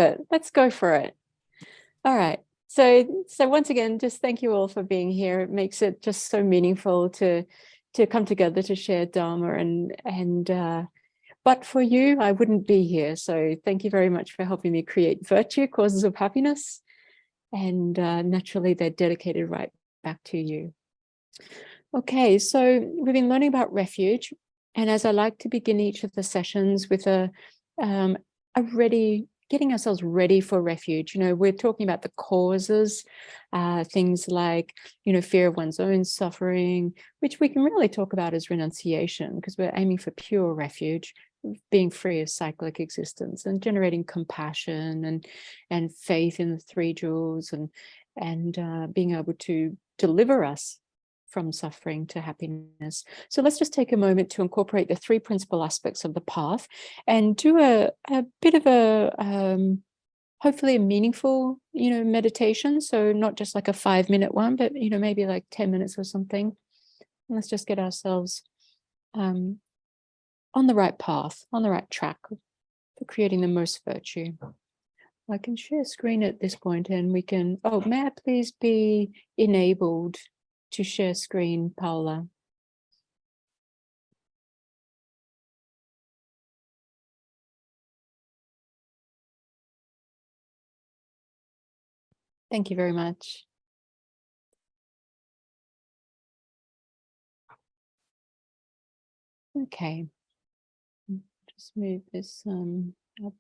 it. Let's go for it. All right. So once again, just thank you all for being here. It makes it just so meaningful to come together to share Dharma, and but for you, I wouldn't be here. So thank you very much for helping me create virtue, causes of happiness, and naturally they're dedicated right back to you. Okay, so we've been learning about refuge, and as I like to begin each of the sessions with getting ourselves ready for refuge. You know, we're talking about the causes, things like, you know, fear of one's own suffering, which we can really talk about as renunciation, because we're aiming for pure refuge, being free of cyclic existence, and generating compassion and faith in the three jewels, and being able to deliver us from suffering to happiness. So let's just take a moment to incorporate the three principal aspects of the path and do a bit of a hopefully a meaningful, you know, meditation. So not just like a 5-minute one, but, you know, maybe like 10 minutes or something. And let's just get ourselves on the right path, on the right track for creating the most virtue. I can share screen at this point, and we can, may I please be enabled to share screen, Paula? Thank you very much. Okay, just move this up.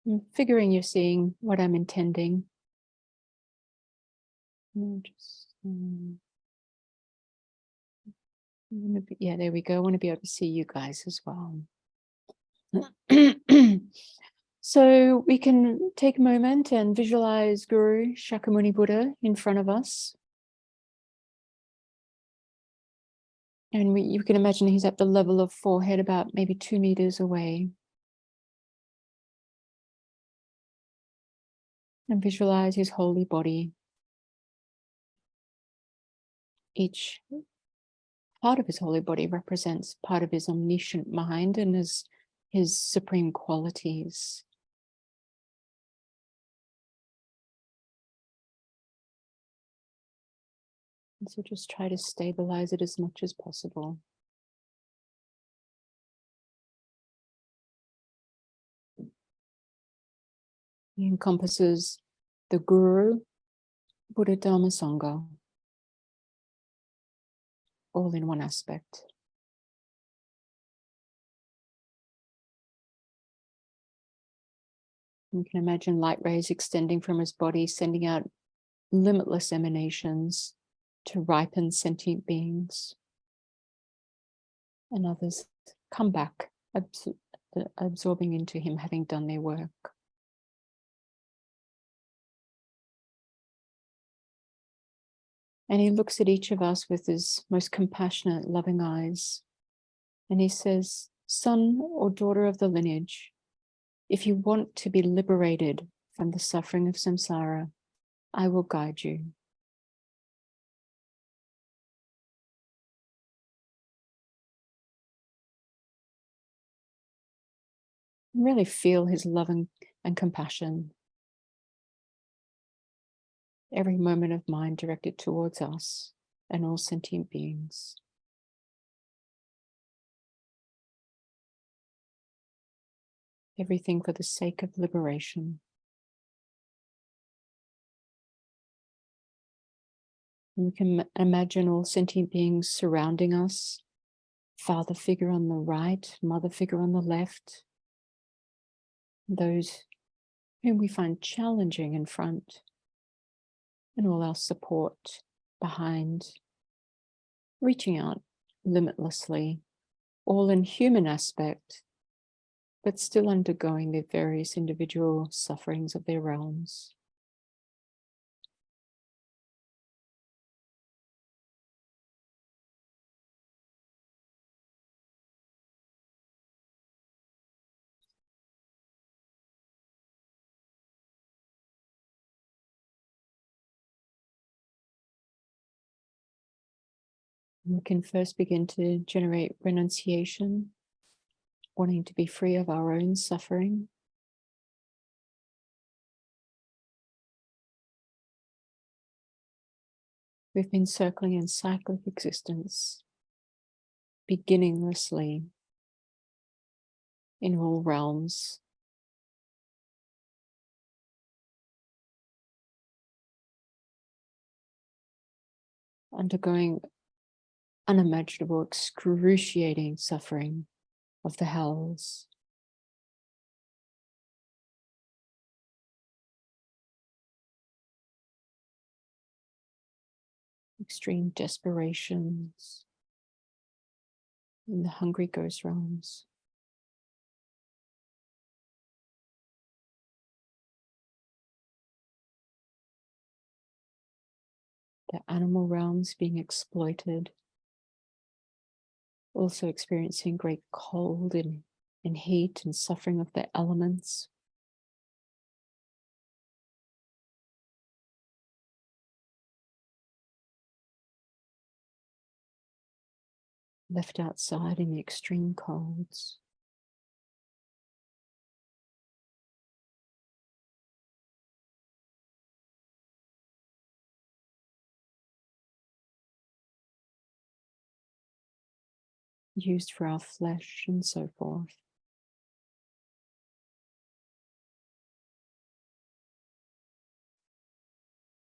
I'm figuring you're seeing what I'm intending. Yeah, there we go. I want to be able to see you guys as well. So we can take a moment and visualize Guru Shakyamuni Buddha in front of us. And you can imagine he's at the level of forehead, about maybe 2 meters away. And visualize his holy body. Each part of his holy body represents part of his omniscient mind and his supreme qualities. And so just try to stabilize it as much as possible. He encompasses the Guru, Buddha, Dharma, Sangha, all in one aspect. You can imagine light rays extending from his body, sending out limitless emanations to ripen sentient beings. And others come back, absorbing into him, having done their work. And he looks at each of us with his most compassionate, loving eyes. And he says, son or daughter of the lineage, if you want to be liberated from the suffering of samsara, I will guide you. Really feel his love and compassion. Every moment of mind directed towards us and all sentient beings. Everything for the sake of liberation. And we can imagine all sentient beings surrounding us. Father figure on the right, mother figure on the left. Those whom we find challenging in front. And all our support behind. Reaching out limitlessly, all in human aspect, but still undergoing the various individual sufferings of their realms. We can first begin to generate renunciation, wanting to be free of our own suffering. We've been circling in cyclic existence, beginninglessly, in all realms. Undergoing unimaginable, excruciating suffering of the hells. Extreme desperations in the hungry ghost realms. The animal realms being exploited, also experiencing great cold and heat and suffering of the elements. Left outside in the extreme colds. Used for our flesh and so forth.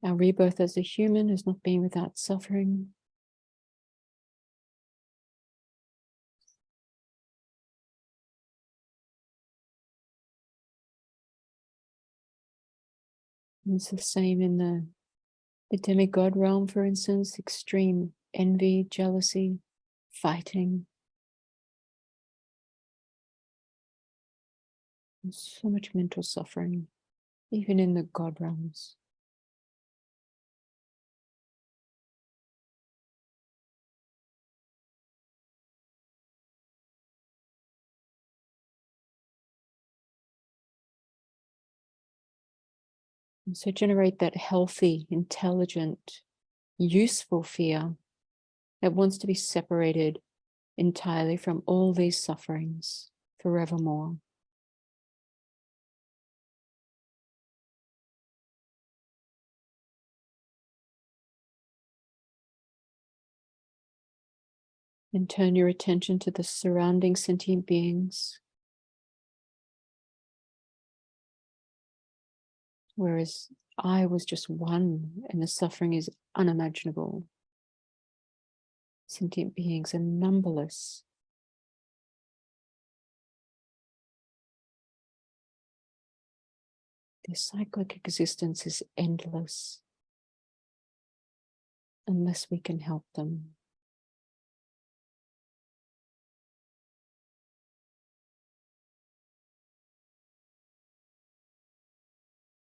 Our rebirth as a human has not been without suffering. And it's the same in the demigod realm, for instance, extreme envy, jealousy, fighting. And so much mental suffering, even in the god realms. And so generate that healthy, intelligent, useful fear that wants to be separated entirely from all these sufferings forevermore. And turn your attention to the surrounding sentient beings. Whereas I was just one and the suffering is unimaginable. Sentient beings are numberless. Their cyclic existence is endless unless we can help them.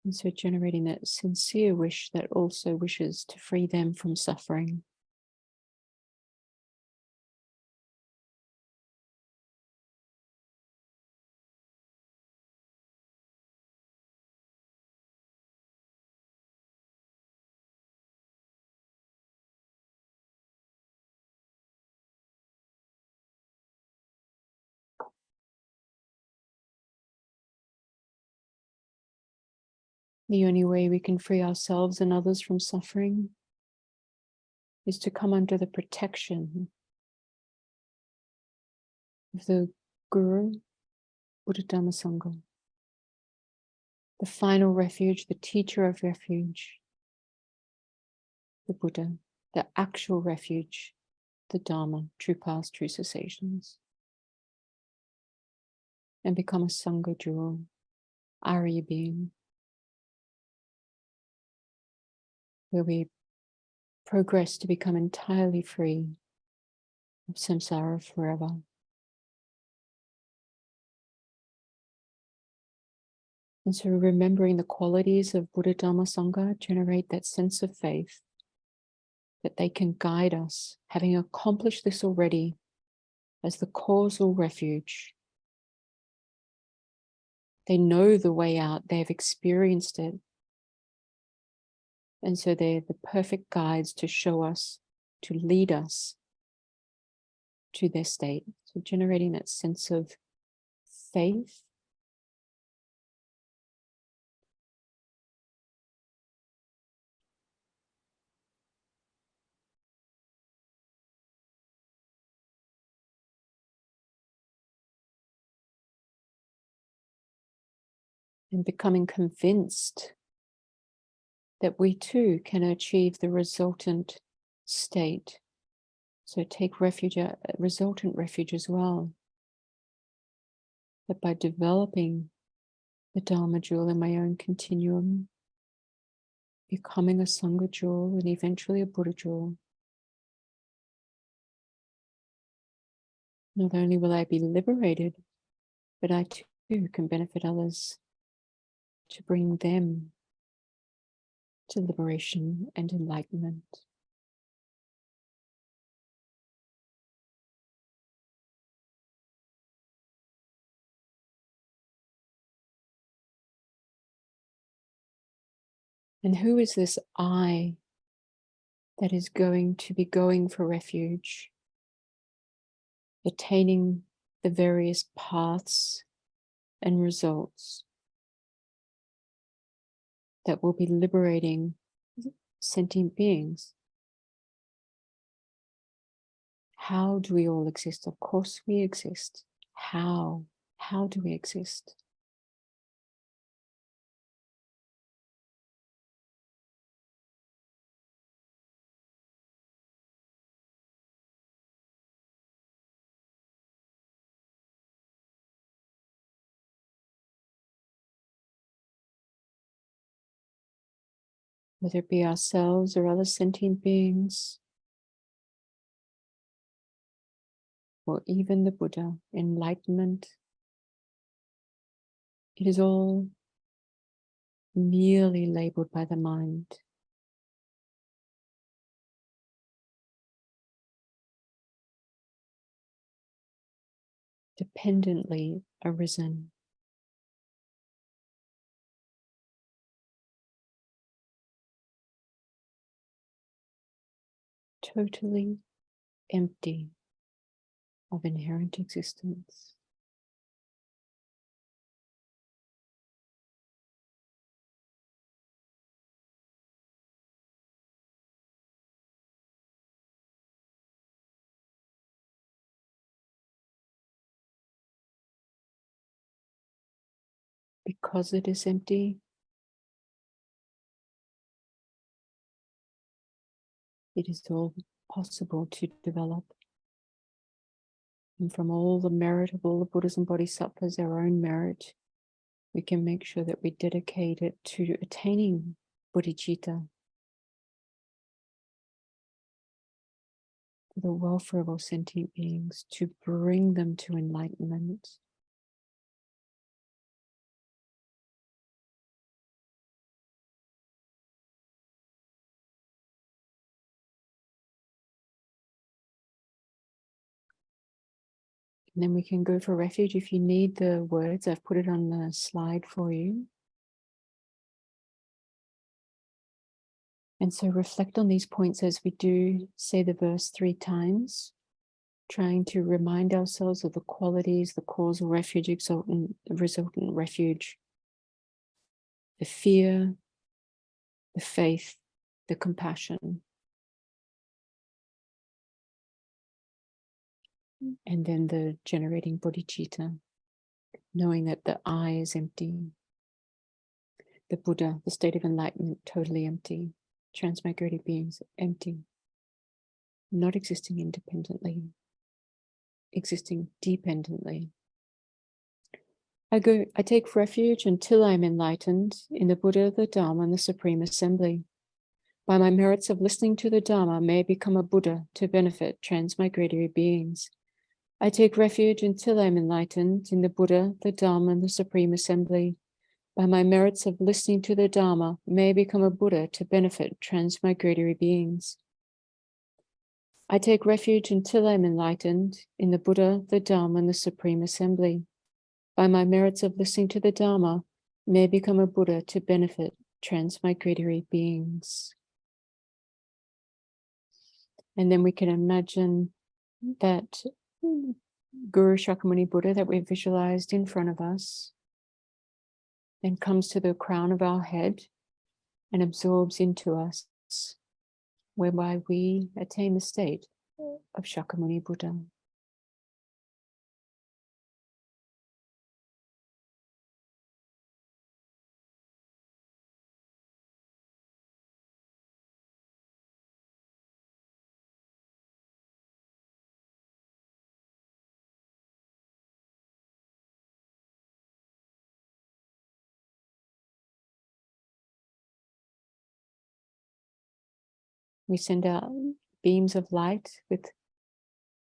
And so generating that sincere wish that also wishes to free them from suffering. The only way we can free ourselves and others from suffering is to come under the protection of the Guru, Buddha, Dharma, Sangha, the final refuge, the teacher of refuge, the Buddha, the actual refuge, the Dharma, true paths, true cessations, and become a Sangha jewel, Arya being, where we progress to become entirely free of samsara forever. And so remembering the qualities of Buddha, Dharma, Sangha generate that sense of faith that they can guide us, having accomplished this already as the causal refuge. They know the way out, they've experienced it. And so they're the perfect guides to show us, to lead us to their state. So generating that sense of faith. and becoming convinced that we too can achieve the resultant state. So take refuge, resultant refuge as well. That by developing the Dharma jewel in my own continuum, becoming a Sangha jewel and eventually a Buddha jewel, not only will I be liberated, but I too can benefit others to bring them to liberation and enlightenment. And who is this I that is going to be going for refuge, attaining the various paths and results that will be liberating sentient beings? How do we all exist? Of course we exist. How? How do we exist? Whether it be ourselves or other sentient beings, or even the Buddha, enlightenment, it is all merely labeled by the mind. Dependently arisen. Totally empty of inherent existence. Because it is empty, it is all possible to develop. And from all the merit of all the Buddhas and Bodhisattvas, our own merit, we can make sure that we dedicate it to attaining bodhicitta, for the welfare of all sentient beings, to bring them to enlightenment. And then we can go for refuge. If you need the words, I've put it on the slide for you. And so reflect on these points as we do say the verse 3 times, trying to remind ourselves of the qualities, the causal refuge, resultant refuge, the fear, the faith, the compassion, and then the generating bodhicitta, knowing that the I is empty, the Buddha, the state of enlightenment, totally empty, transmigrated beings, empty, not existing independently, existing dependently. I take refuge until I am enlightened in the Buddha, the Dharma, and the Supreme Assembly. By my merits of listening to the Dharma, may I become a Buddha to benefit transmigratory beings. I take refuge until I am enlightened in the Buddha, the Dharma, and the Supreme Assembly. By my merits of listening to the Dharma, may I become a Buddha to benefit transmigratory beings. I take refuge until I am enlightened in the Buddha, the Dharma, and the Supreme Assembly. By my merits of listening to the Dharma, may I become a Buddha to benefit transmigratory beings. And then we can imagine that Guru Shakyamuni Buddha that we've visualized in front of us then comes to the crown of our head and absorbs into us, whereby we attain the state of Shakyamuni Buddha. We send out beams of light with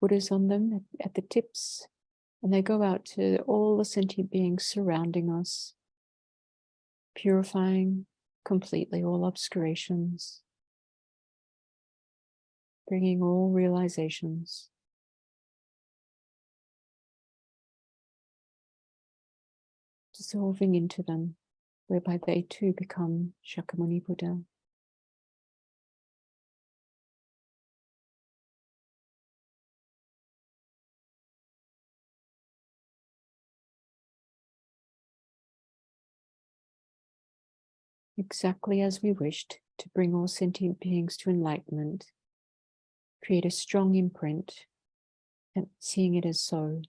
Buddhas on them at the tips, and they go out to all the sentient beings surrounding us, purifying completely all obscurations, bringing all realizations. Dissolving into them, whereby they too become Shakyamuni Buddha. Exactly as we wished to bring all sentient beings to enlightenment, create a strong imprint, and seeing it as so.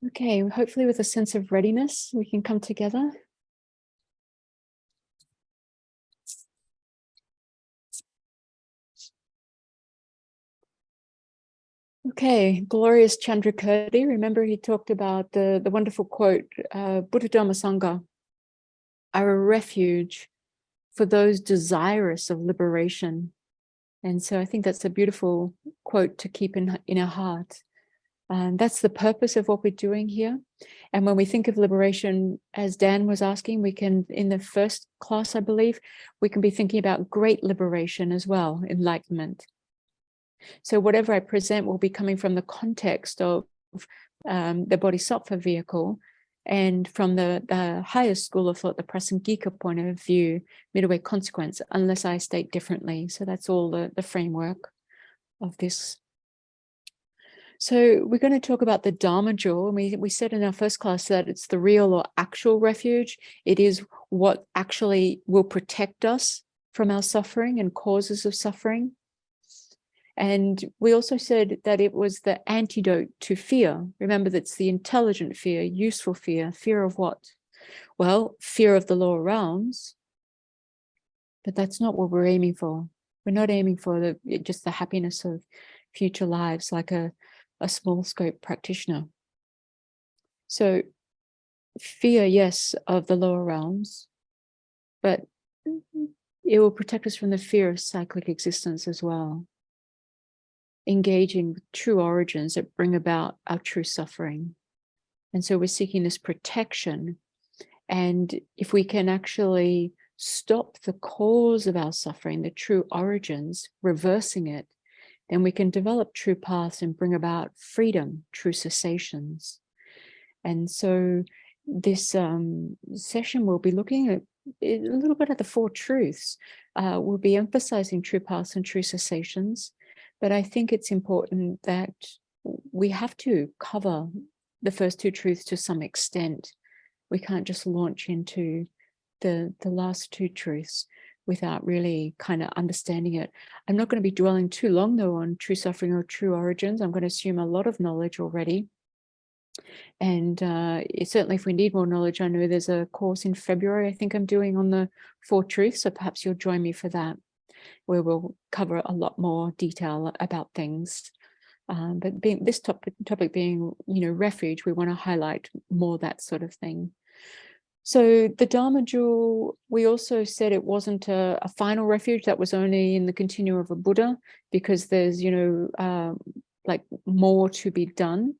Okay, hopefully with a sense of readiness, we can come together. Okay, glorious Chandrakirti. Remember he talked about the wonderful quote, Buddha Dharma Sangha are a refuge for those desirous of liberation. And so I think that's a beautiful quote to keep in our heart. That's the purpose of what we're doing here. And when we think of liberation, as Dan was asking, we can, in the first class, I believe, we can be thinking about great liberation as well, enlightenment. So whatever I present will be coming from the context of the bodhisattva vehicle, and from the highest school of thought, the Prasangika point of view, middle way consequence, unless I state differently. So that's all the framework of this. So we're going to talk about the Dharma jewel. And we said in our first class that it's the real or actual refuge. It is what actually will protect us from our suffering and causes of suffering. And we also said that it was the antidote to fear. Remember, that's the intelligent fear, useful fear. Fear of what? Well, fear of the lower realms. But that's not what we're aiming for. We're not aiming for just the happiness of future lives like a small scope practitioner. So fear, yes, of the lower realms, but it will protect us from the fear of cyclic existence as well. Engaging with true origins that bring about our true suffering. And so we're seeking this protection. And if we can actually stop the cause of our suffering, the true origins, reversing it, then we can develop true paths and bring about freedom, true cessations. And so this session will be looking at a little bit at the four truths. We'll be emphasizing true paths and true cessations. But I think it's important that we have to cover the first two truths to some extent. We can't just launch into the last two truths without really kind of understanding it. I'm not going to be dwelling too long, though, on true suffering or true origins. I'm going to assume a lot of knowledge already. And certainly if we need more knowledge, I know there's a course in February I think I'm doing on the four truths, so perhaps you'll join me for that, where we'll cover a lot more detail about things. But being this topic being, refuge, we want to highlight more that sort of thing. So the Dharma jewel, we also said it wasn't a final refuge that was only in the continuum of a Buddha, because there's, like more to be done.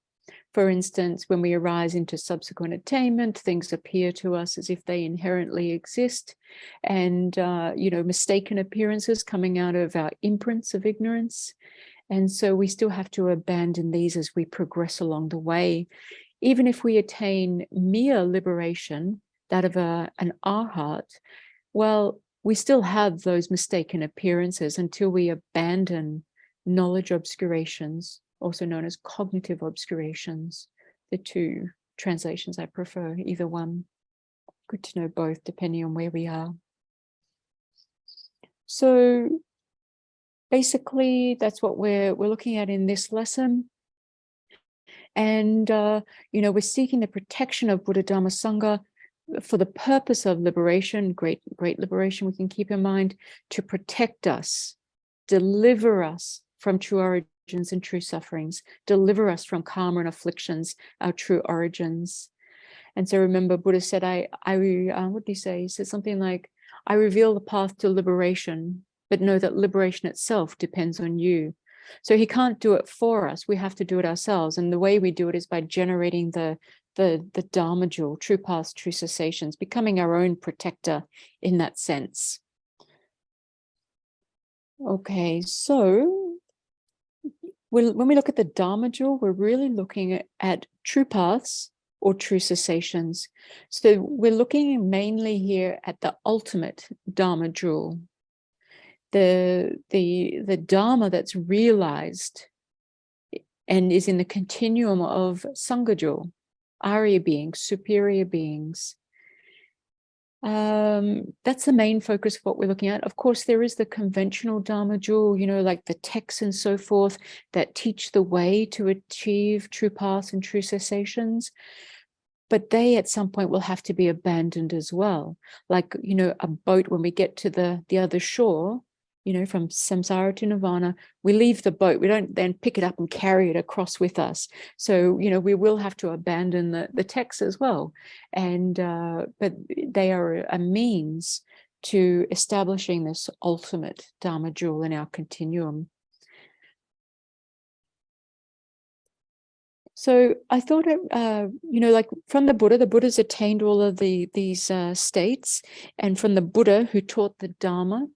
For instance, when we arise into subsequent attainment, things appear to us as if they inherently exist, and, mistaken appearances coming out of our imprints of ignorance. And so we still have to abandon these as we progress along the way. Even if we attain mere liberation, that of an arhat, well, we still have those mistaken appearances until we abandon knowledge obscurations, also known as cognitive obscurations, two translations. I prefer either one. Good to know both, depending on where we are. So basically, that's what we're looking at in this lesson. And, we're seeking the protection of Buddha, Dharma, Sangha for the purpose of liberation, great liberation, we can keep in mind, to protect us, deliver us from true origins and true sufferings, deliver us from karma and afflictions, our true origins. And so remember, Buddha said, what did he say? He said something like, I reveal the path to liberation, but know that liberation itself depends on you. So he can't do it for us. We have to do it ourselves. And the way we do it is by generating the Dharma jewel, true paths, true cessations, becoming our own protector in that sense. Okay, so when we look at the Dharma jewel, we're really looking at true paths or true cessations. So we're looking mainly here at the ultimate Dharma jewel, the Dharma that's realized and is in the continuum of Sangha jewel, Arya beings, superior beings. That's the main focus of what we're looking at. Of course, there is the conventional Dharma jewel, like the texts and so forth that teach the way to achieve true paths and true cessations. But they at some point will have to be abandoned as well. Like, a boat, when we get to the other shore, from samsara to nirvana, we leave the boat. We don't then pick it up and carry it across with us. So, we will have to abandon the texts as well. And, but they are a means to establishing this ultimate Dharma jewel in our continuum. So I thought, like from the Buddha's attained all of these states, and from the Buddha who taught the Dharma,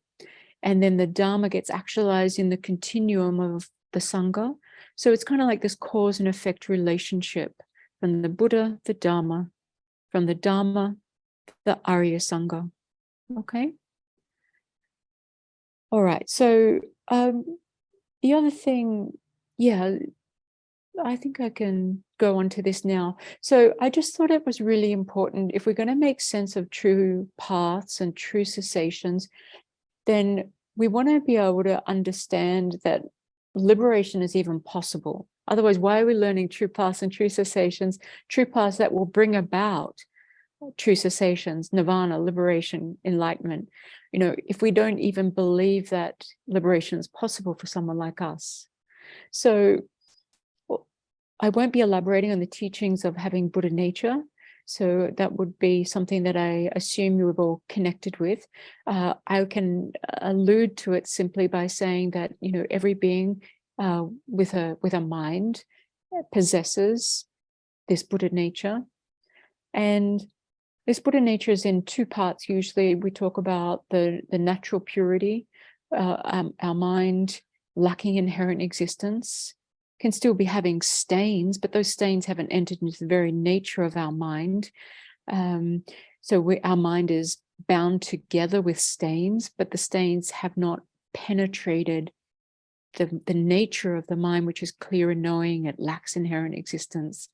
and then the Dharma gets actualized in the continuum of the Sangha. So it's kind of like this cause and effect relationship from the Buddha, the Dharma, from the Dharma, the Arya Sangha. Okay. All right. So the other thing, I think I can go on to this now. So I just thought it was really important, if we're going to make sense of true paths and true cessations, then we want to be able to understand that liberation is even possible. Otherwise, why are we learning true paths and true cessations, true paths that will bring about true cessations, nirvana, liberation, enlightenment? If we don't even believe that liberation is possible for someone like us. So I won't be elaborating on the teachings of having Buddha nature. So that would be something that I assume you have all connected with. I can allude to it simply by saying that, every being with a mind possesses this Buddha nature. And this Buddha nature is in two parts. Usually we talk about the natural purity, our mind lacking inherent existence, can still be having stains, but those stains haven't entered into the very nature of our mind. So our mind is bound together with stains, but the stains have not penetrated the nature of the mind, which is clear and knowing. It lacks inherent existence,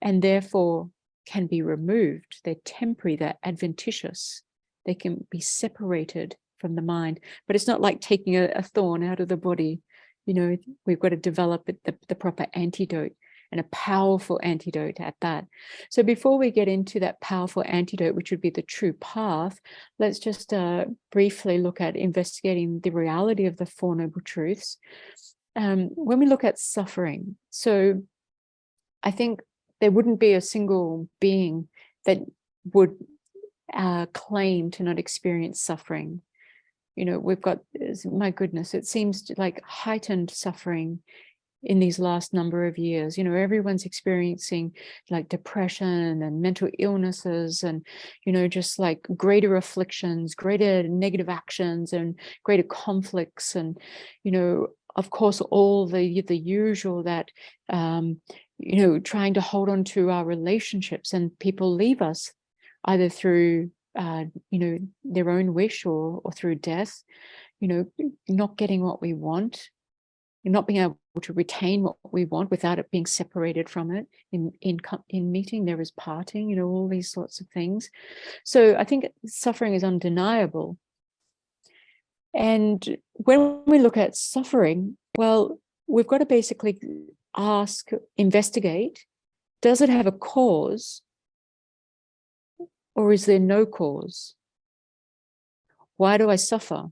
and therefore can be removed. They're temporary, they're adventitious. They can be separated from the mind, but it's not like taking a thorn out of the body. We've got to develop the proper antidote, and a powerful antidote at that. So before we get into that powerful antidote, which would be the true path, let's just briefly look at investigating the reality of the Four Noble Truths. When we look at suffering, so I think there wouldn't be a single being that would claim to not experience suffering. We've got, my goodness, it seems like heightened suffering in these last number of years. Everyone's experiencing like depression and mental illnesses, and, just like greater afflictions, greater negative actions, and greater conflicts. And, of course, all the usual that, trying to hold on to our relationships, and people leave us either through their own wish or through death, not getting what we want, not being able to retain what we want without it being separated from it. In meeting, there is parting, you know, all these sorts of things. So I think suffering is undeniable. And when we look at suffering, well, we've got to basically ask, investigate, does it have a cause or is there no cause? Why do I suffer?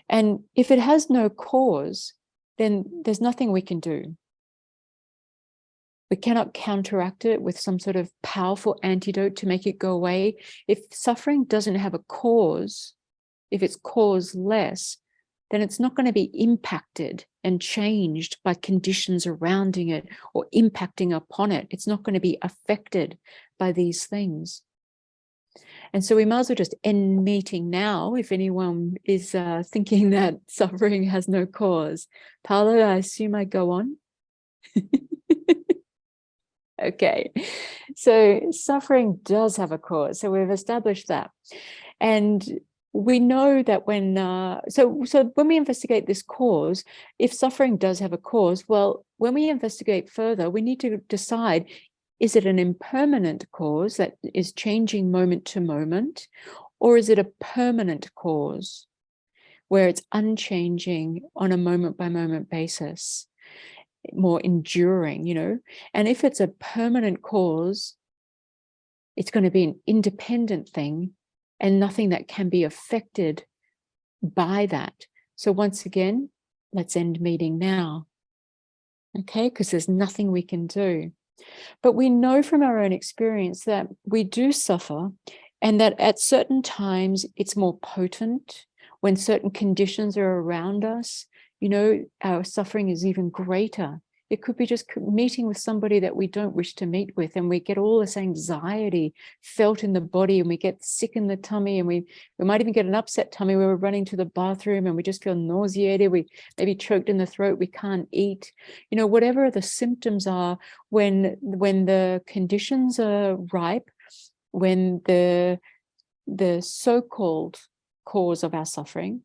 And if it has no cause, then there's nothing we can do. We cannot counteract it with some sort of powerful antidote to make it go away. If suffering doesn't have a cause, if it's causeless, then it's not going to be impacted and changed by conditions surrounding it or impacting upon it. It's not going to be affected by these things. And so we might as well just end meeting now if anyone is thinking that suffering has no cause. Paolo, I assume I go on. Okay, so suffering does have a cause. So we've established that. And we know that when, so when we investigate this cause, if suffering does have a cause, well, when we investigate further, we need to decide, is it an impermanent cause that is changing moment to moment, or is it a permanent cause where it's unchanging on a moment by moment basis, more enduring, you know? And if it's a permanent cause, it's going to be an independent thing and nothing that can be affected by that. So once again, let's end meeting now. Okay, because there's nothing we can do. But we know from our own experience that we do suffer, and that at certain times it's more potent. When certain conditions are around us, you know, our suffering is even greater. It could be just meeting with somebody that we don't wish to meet with, and we get all this anxiety felt in the body, and we get sick in the tummy, and we might even get an upset tummy where we're running to the bathroom and we just feel nauseated, we maybe choked in the throat, we can't eat, you know, whatever the symptoms are, when the conditions are ripe, when the so-called cause of our suffering,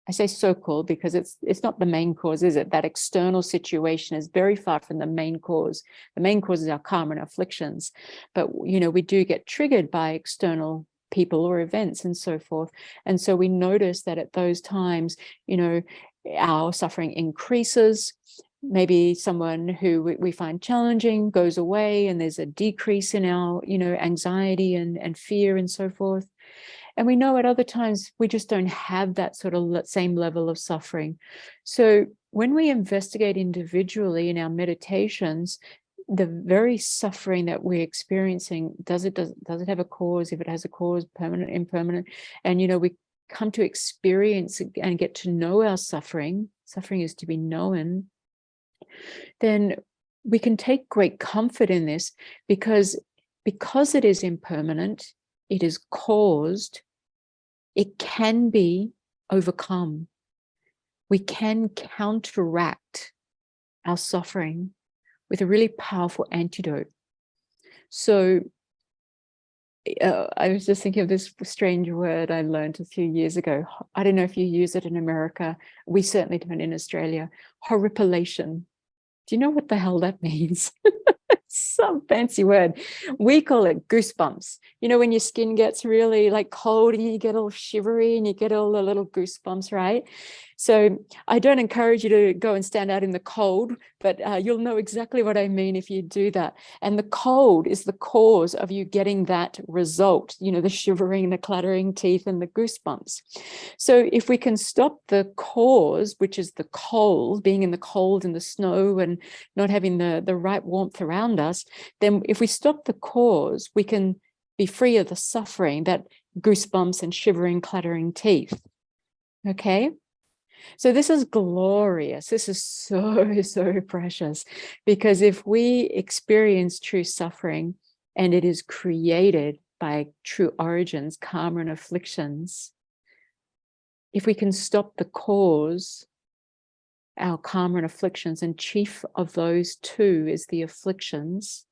I say so-called because it's not the main cause, is it? That external situation is very far from the main cause. The main cause is our karma and afflictions. But, you know, we do get triggered by external people or events and so forth. And so we notice that at those times, you know, our suffering increases. Maybe someone who we find challenging goes away, and there's a decrease in our, you know, anxiety and fear and so forth. And we know at other times we just don't have that sort of same level of suffering. So when we investigate individually in our meditations, the very suffering that we're experiencing, does it have a cause? If it has a cause, permanent, impermanent, and, you know, we come to experience and get to know our suffering. Suffering is to be known. Then we can take great comfort in this, because it is impermanent, it is caused, it can be overcome. We can counteract our suffering with a really powerful antidote. So I was just thinking of this strange word I learned a few years ago. I don't know if you use it in America. We certainly don't in Australia. Horripilation. Do you know what the hell that means? Some fancy word. We call it goosebumps. You know, when your skin gets really like cold and you get all shivery and you get all the little goosebumps, right? So I don't encourage you to go and stand out in the cold, but you'll know exactly what I mean if you do that. And the cold is the cause of you getting that result, you know, the shivering, the clattering teeth and the goosebumps. So if we can stop the cause, which is the cold, being in the cold and the snow and not having the right warmth around us, then if we stop the cause, we can be free of the suffering, that goosebumps and shivering, clattering teeth. Okay? So this is glorious. This is so, so precious, because if we experience true suffering and it is created by true origins, karma and afflictions, if we can stop the cause, our karma and afflictions, and chief of those two is the afflictions.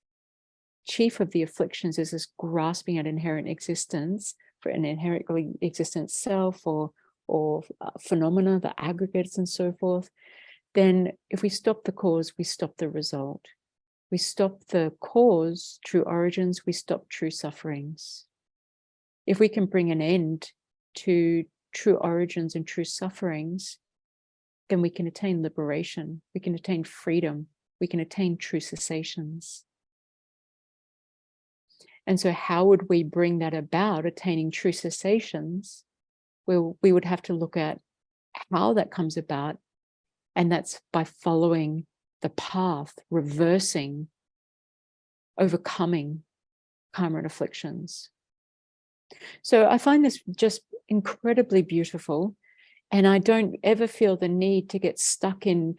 Chief of the afflictions is this grasping at inherent existence, for an inherently existent self, or or phenomena, the aggregates and so forth, then if we stop the cause, we stop the result. We stop the cause, true origins, we stop true sufferings. If we can bring an end to true origins and true sufferings, then we can attain liberation, we can attain freedom, we can attain true cessations. And so how would we bring that about, attaining true cessations? Well, we would have to look at how that comes about, and that's by following the path, reversing, overcoming karma and afflictions. So I find this just incredibly beautiful, and I don't ever feel the need to get stuck in,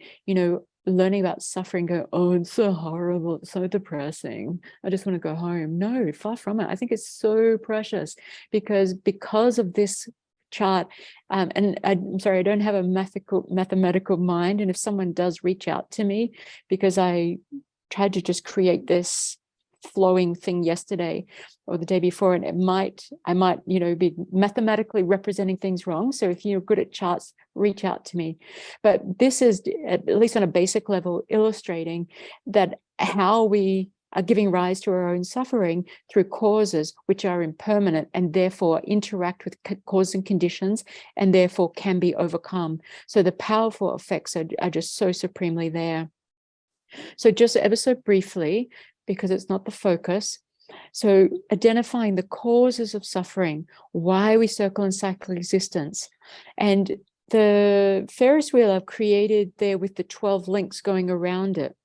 learning about suffering, go, oh, it's so horrible, it's so depressing, I just want to go home. No, far from it. I think it's so precious because of this chart, and I'm sorry, I don't have a mathematical mind, and if someone does reach out to me, because I tried to just create this flowing thing yesterday or the day before, and I might be mathematically representing things wrong. So if you're good at charts, reach out to me. But this is, at least on a basic level, illustrating that how we are giving rise to our own suffering through causes which are impermanent and therefore interact with cause and conditions and therefore can be overcome. So the powerful effects are just so supremely there. So just ever so briefly, because it's not the focus. So identifying the causes of suffering, why we circle and cycle existence. And the Ferris wheel I've created there with the 12 links going around it.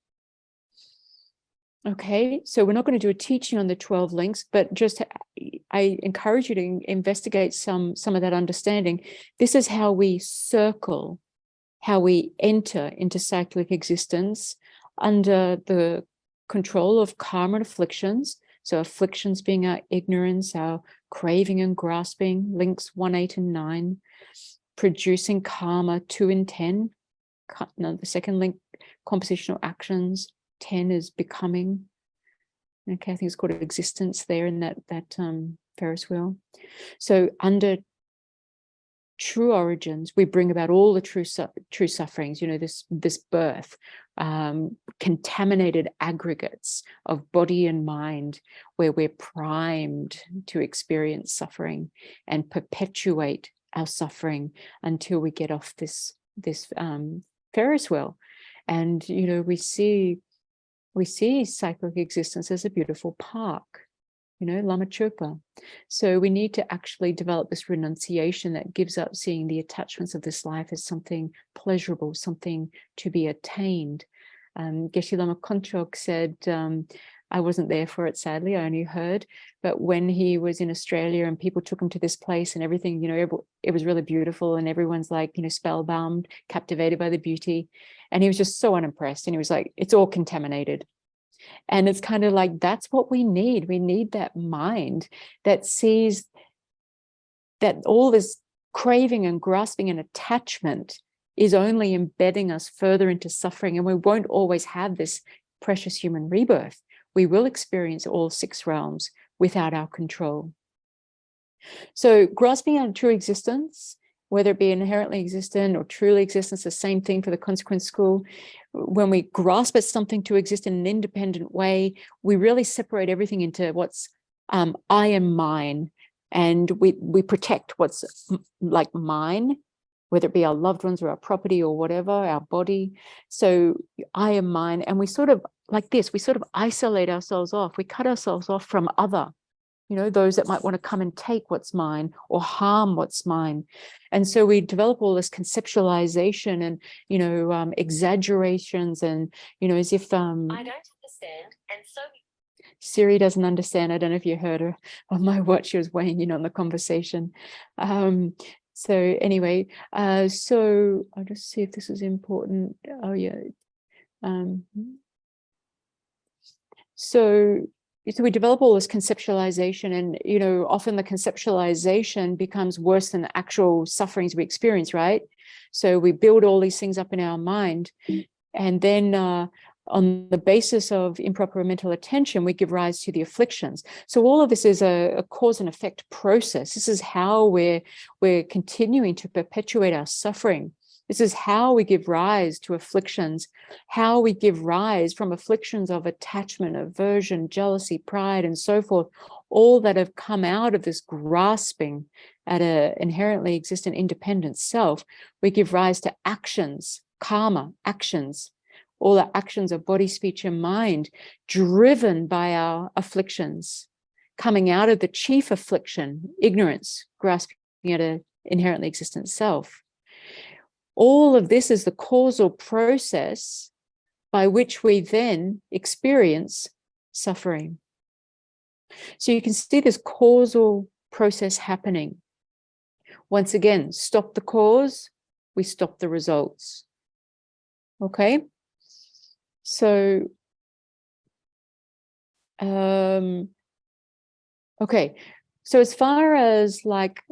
Okay, so we're not going to do a teaching on the 12 links, but just I encourage you to investigate some of that understanding. This is how we circle, how we enter into cyclic existence under the control of karma and afflictions. So afflictions being our ignorance, our craving and grasping, links 1, 8, and 9, producing karma 2 and 10. No, the second link, compositional actions. 10 is becoming. Okay, I think it's called existence there in that Ferris wheel. So under true origins, we bring about all the true sufferings, this birth, contaminated aggregates of body and mind, where we're primed to experience suffering and perpetuate our suffering until we get off this Ferris wheel. And we see cyclic existence as a beautiful park, Lama Zopa. So we need to actually develop this renunciation that gives up seeing the attachments of this life as something pleasurable, something to be attained. Geshe Lama Konchog said, I wasn't there for it, sadly, I only heard, but when he was in Australia and people took him to this place and everything, it was really beautiful and everyone's like, spellbound, captivated by the beauty. And he was just so unimpressed. And he was like, it's all contaminated. And it's kind of like, that's what we need. We need that mind that sees that all this craving and grasping and attachment is only embedding us further into suffering. And we won't always have this precious human rebirth. We will experience all 6 realms without our control. So grasping our true existence, whether it be inherently existent or truly existence, the same thing for the consequence school. When we grasp at something to exist in an independent way, we really separate everything into what's I am mine, and we protect what's like mine, whether it be our loved ones or our property or whatever, our body. So I am mine, and we sort of like this, we sort of isolate ourselves off. We cut ourselves off from other, those that might want to come and take what's mine or harm what's mine. And so we develop all this conceptualization and, exaggerations and, as if... I don't understand. And so Siri doesn't understand. I don't know if you heard her on my watch. She was weighing in on the conversation. So anyway, so I'll just see if this is important. Oh, yeah. So we develop all this conceptualization and, often the conceptualization becomes worse than the actual sufferings we experience, right? So we build all these things up in our mind, and then On the basis of improper mental attention, we give rise to the afflictions. So all of this is a cause and effect process. This is how we're continuing to perpetuate our suffering. This is how we give rise to afflictions, how we give rise from afflictions of attachment, aversion, jealousy, pride, and so forth, all that have come out of this grasping at an inherently existent independent self. We give rise to actions, karma, actions, all the actions of body, speech, and mind, driven by our afflictions, coming out of the chief affliction, ignorance, grasping at an inherently existent self. All of this is the causal process by which we then experience suffering. So you can see this causal process happening. Once again, stop the cause, we stop the results. Okay? So, okay. So as far as like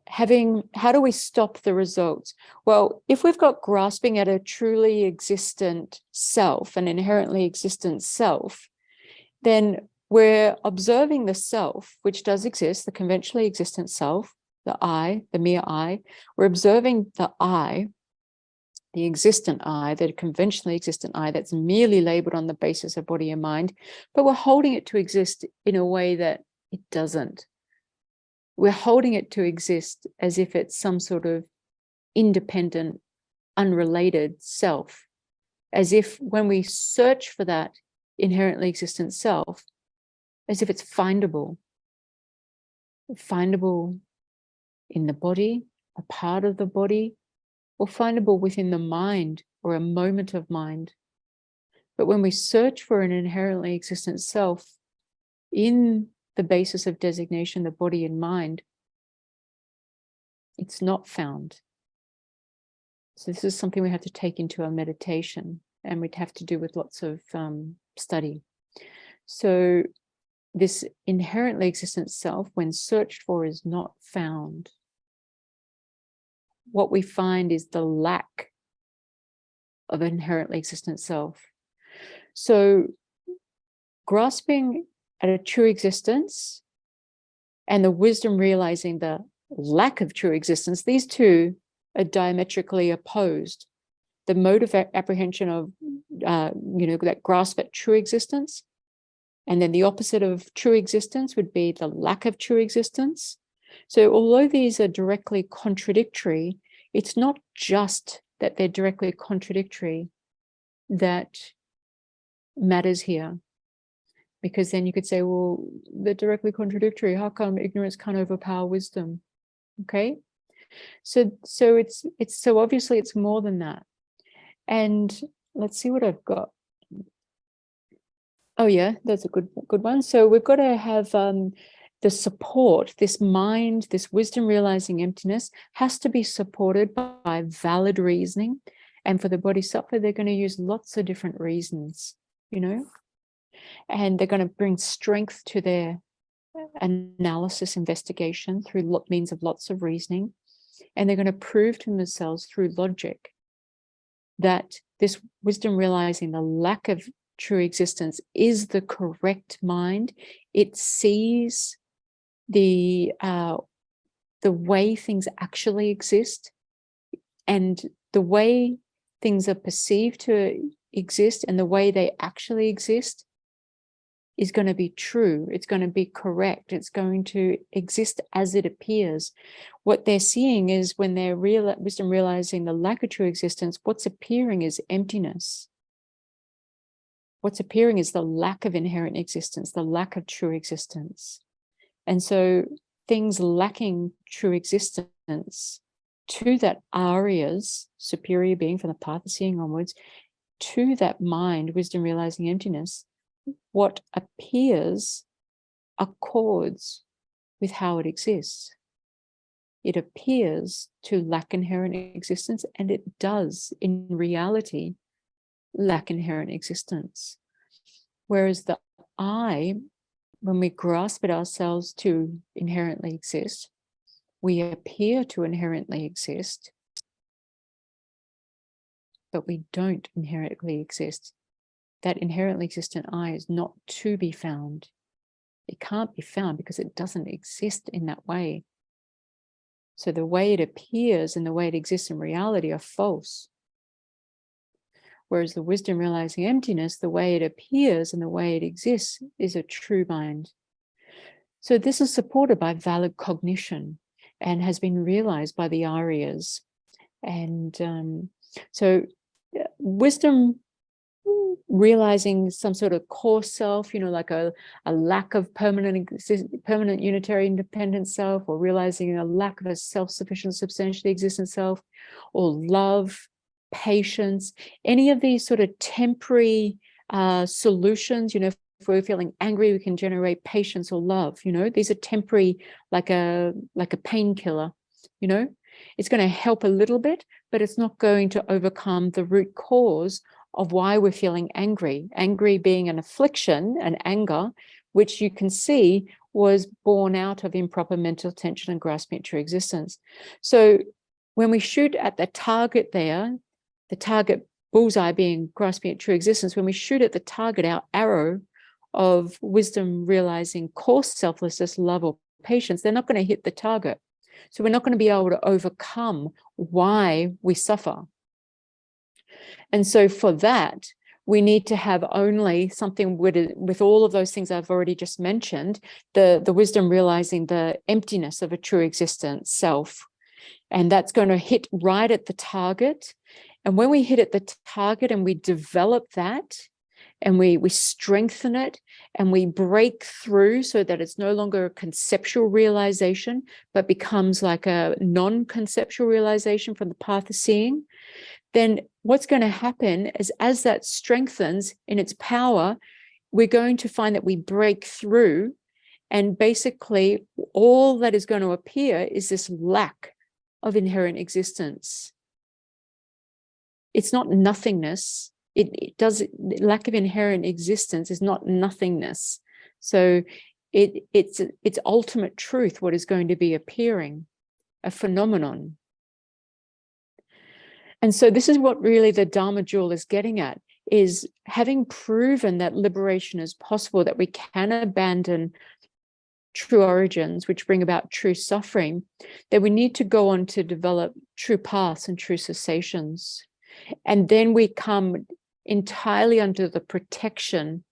how do we stop the results? Well, if we've got grasping at a truly existent self, an inherently existent self, then we're observing the self, which does exist, the conventionally existent self, the I, the mere I. We're observing the I, the existent I, the conventionally existent I, that's merely labeled on the basis of body and mind, but we're holding it to exist in a way that it doesn't. We're holding it to exist as if it's some sort of independent, unrelated self, as if when we search for that inherently existent self, as if it's findable in the body, a part of the body, or findable within the mind or a moment of mind. But when we search for an inherently existent self in the basis of designation, the body and mind, it's not found. So this is something we have to take into our meditation, and we'd have to do with lots of study. So this inherently existent self, when searched for, is not found. What we find is the lack of inherently existent self. So grasping at a true existence and the wisdom realizing the lack of true existence, these two are diametrically opposed. The mode of apprehension of, that grasp at true existence, and then the opposite of true existence would be the lack of true existence. So although these are directly contradictory, it's not just that they're directly contradictory that matters here. Because then you could say, well, they're directly contradictory. How come ignorance can't overpower wisdom? Okay. So obviously it's more than that. And let's see what I've got. Oh yeah, that's a good one. So we've got to have the support, this mind, this wisdom realizing emptiness has to be supported by valid reasoning. And for the bodhisattva, they're going to use lots of different reasons, and they're going to bring strength to their analysis, investigation through means of lots of reasoning. And they're going to prove to themselves through logic that this wisdom realizing the lack of true existence is the correct mind. It sees the way things actually exist, and the way things are perceived to exist and the way they actually exist is going to be true. It's going to be correct. It's going to exist as it appears. What they're seeing is, when they're wisdom realizing the lack of true existence, what's appearing is emptiness. What's appearing is the lack of inherent existence, the lack of true existence. And so things lacking true existence to that Arya's superior being, from the path of seeing onwards, to that mind, wisdom realizing emptiness, what appears accords with how it exists. It appears to lack inherent existence, and it does, in reality, lack inherent existence. Whereas the I, when we grasp at ourselves to inherently exist, we appear to inherently exist, but we don't inherently exist. that inherently existent I is not to be found. It can't be found because it doesn't exist in that way. So the way it appears and the way it exists in reality are false. Whereas the wisdom realizing emptiness, the way it appears and the way it exists is a true mind. So this is supported by valid cognition and has been realized by the Aryas. And so wisdom realizing some sort of core self, like a lack of permanent unitary independent self, or realizing a lack of a self-sufficient substantially existent self, or love, patience, any of these sort of temporary solutions. If we're feeling angry, we can generate patience or love. These are temporary, like a painkiller. It's going to help a little bit, but it's not going to overcome the root cause of why we're feeling angry. Angry being an affliction, an anger, which you can see was born out of improper mental tension and grasping at true existence. So when we shoot at the target there, the target bullseye being grasping at true existence, when we shoot at the target, our arrow of wisdom realizing coarse selflessness, love, or patience, they're not going to hit the target. So we're not going to be able to overcome why we suffer. And so for that, we need to have only something with all of those things I've already just mentioned, the wisdom realizing the emptiness of a true existence self. And that's going to hit right at the target. And when we hit at the target and we develop that, and we strengthen it, and we break through so that it's no longer a conceptual realization, but becomes like a non-conceptual realization from the path of seeing, then what's going to happen is, as that strengthens in its power, we're going to find that we break through, and basically all that is going to appear is this lack of inherent existence. It's not nothingness. Lack of inherent existence is not nothingness. So it's ultimate truth, what is going to be appearing, a phenomenon. And so this is what really the Dharma jewel is getting at, is having proven that liberation is possible, that we can abandon true origins, which bring about true suffering, that we need to go on to develop true paths and true cessations. And then we come entirely under the protection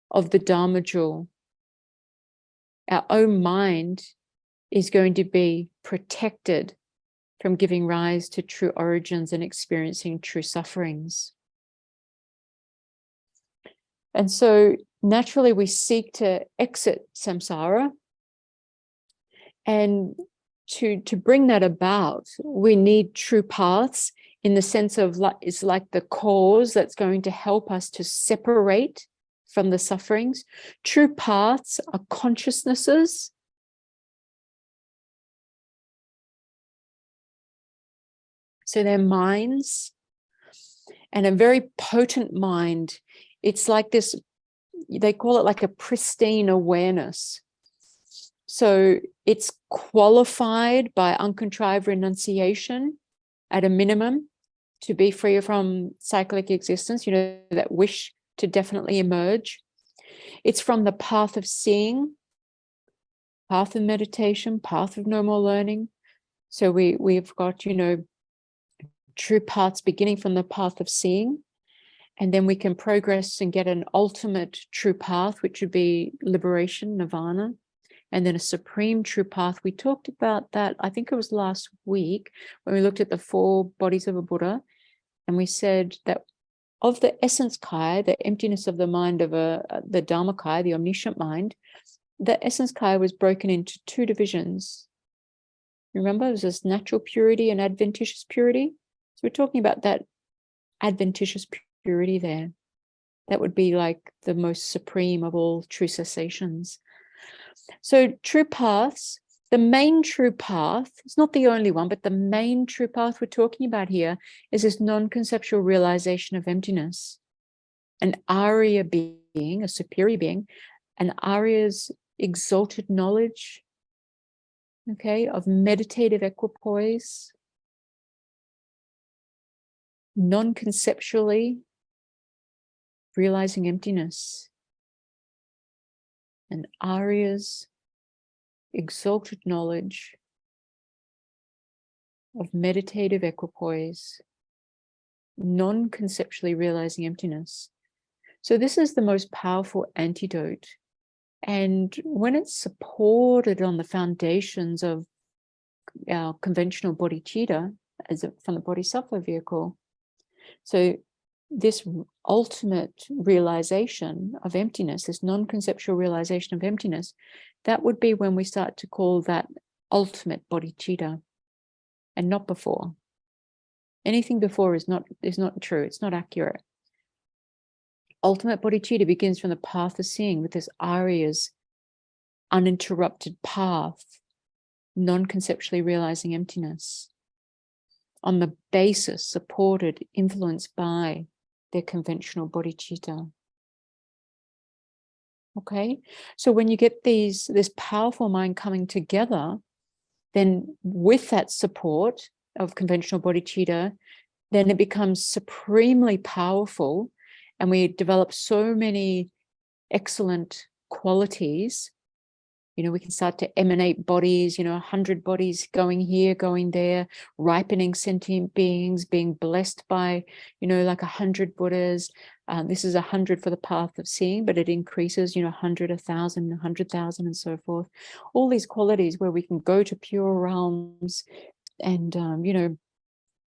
of the Dharma jewel. Our own mind is going to be protected from giving rise to true origins and experiencing true sufferings. And so naturally we seek to exit samsara, and to bring that about, we need true paths, in the sense of it's like the cause that's going to help us to separate from the sufferings. True paths are consciousnesses. So they're minds, and a very potent mind. It's like this, they call it like a pristine awareness. So it's qualified by uncontrived renunciation at a minimum to be free from cyclic existence, that wish to definitely emerge. It's from the path of seeing, path of meditation, path of no more learning. So we've got, true paths beginning from the path of seeing, and then we can progress and get an ultimate true path, which would be liberation, nirvana, and then a supreme true path. We talked about that, I think it was last week, when we looked at the 4 bodies of a Buddha, and we said that of the essence kai, the emptiness of the mind of the Dharma kai, the omniscient mind, the essence kai was broken into 2 divisions. Remember, it was this natural purity and adventitious purity. So we're talking about that adventitious purity there. That would be like the most supreme of all true cessations. So true paths, the main true path, it's not the only one, but the main true path we're talking about here is this non-conceptual realization of emptiness. An Arya being, a superior being, an Arya's exalted knowledge, of meditative equipoise, non-conceptually realizing emptiness, and Arya's exalted knowledge of meditative equipoise, non-conceptually realizing emptiness. So this is the most powerful antidote. And when it's supported on the foundations of our conventional bodhicitta, from the bodhisattva vehicle, so this ultimate realization of emptiness, this non-conceptual realization of emptiness, that would be when we start to call that ultimate bodhicitta, and not before. Anything before is not true. It's not accurate. Ultimate bodhicitta begins from the path of seeing, with this Arya's uninterrupted path, non-conceptually realizing emptiness, on the basis, supported, influenced by their conventional bodhicitta. Okay, so when you get this powerful mind coming together, then with that support of conventional bodhicitta, then it becomes supremely powerful, and we develop so many excellent qualities. We can start to emanate bodies, 100 bodies going here, going there, ripening sentient beings, being blessed by, like 100 Buddhas. This is 100 for the path of seeing, but it increases, 100, 1,000, 100,000, and so forth. All these qualities where we can go to pure realms and, and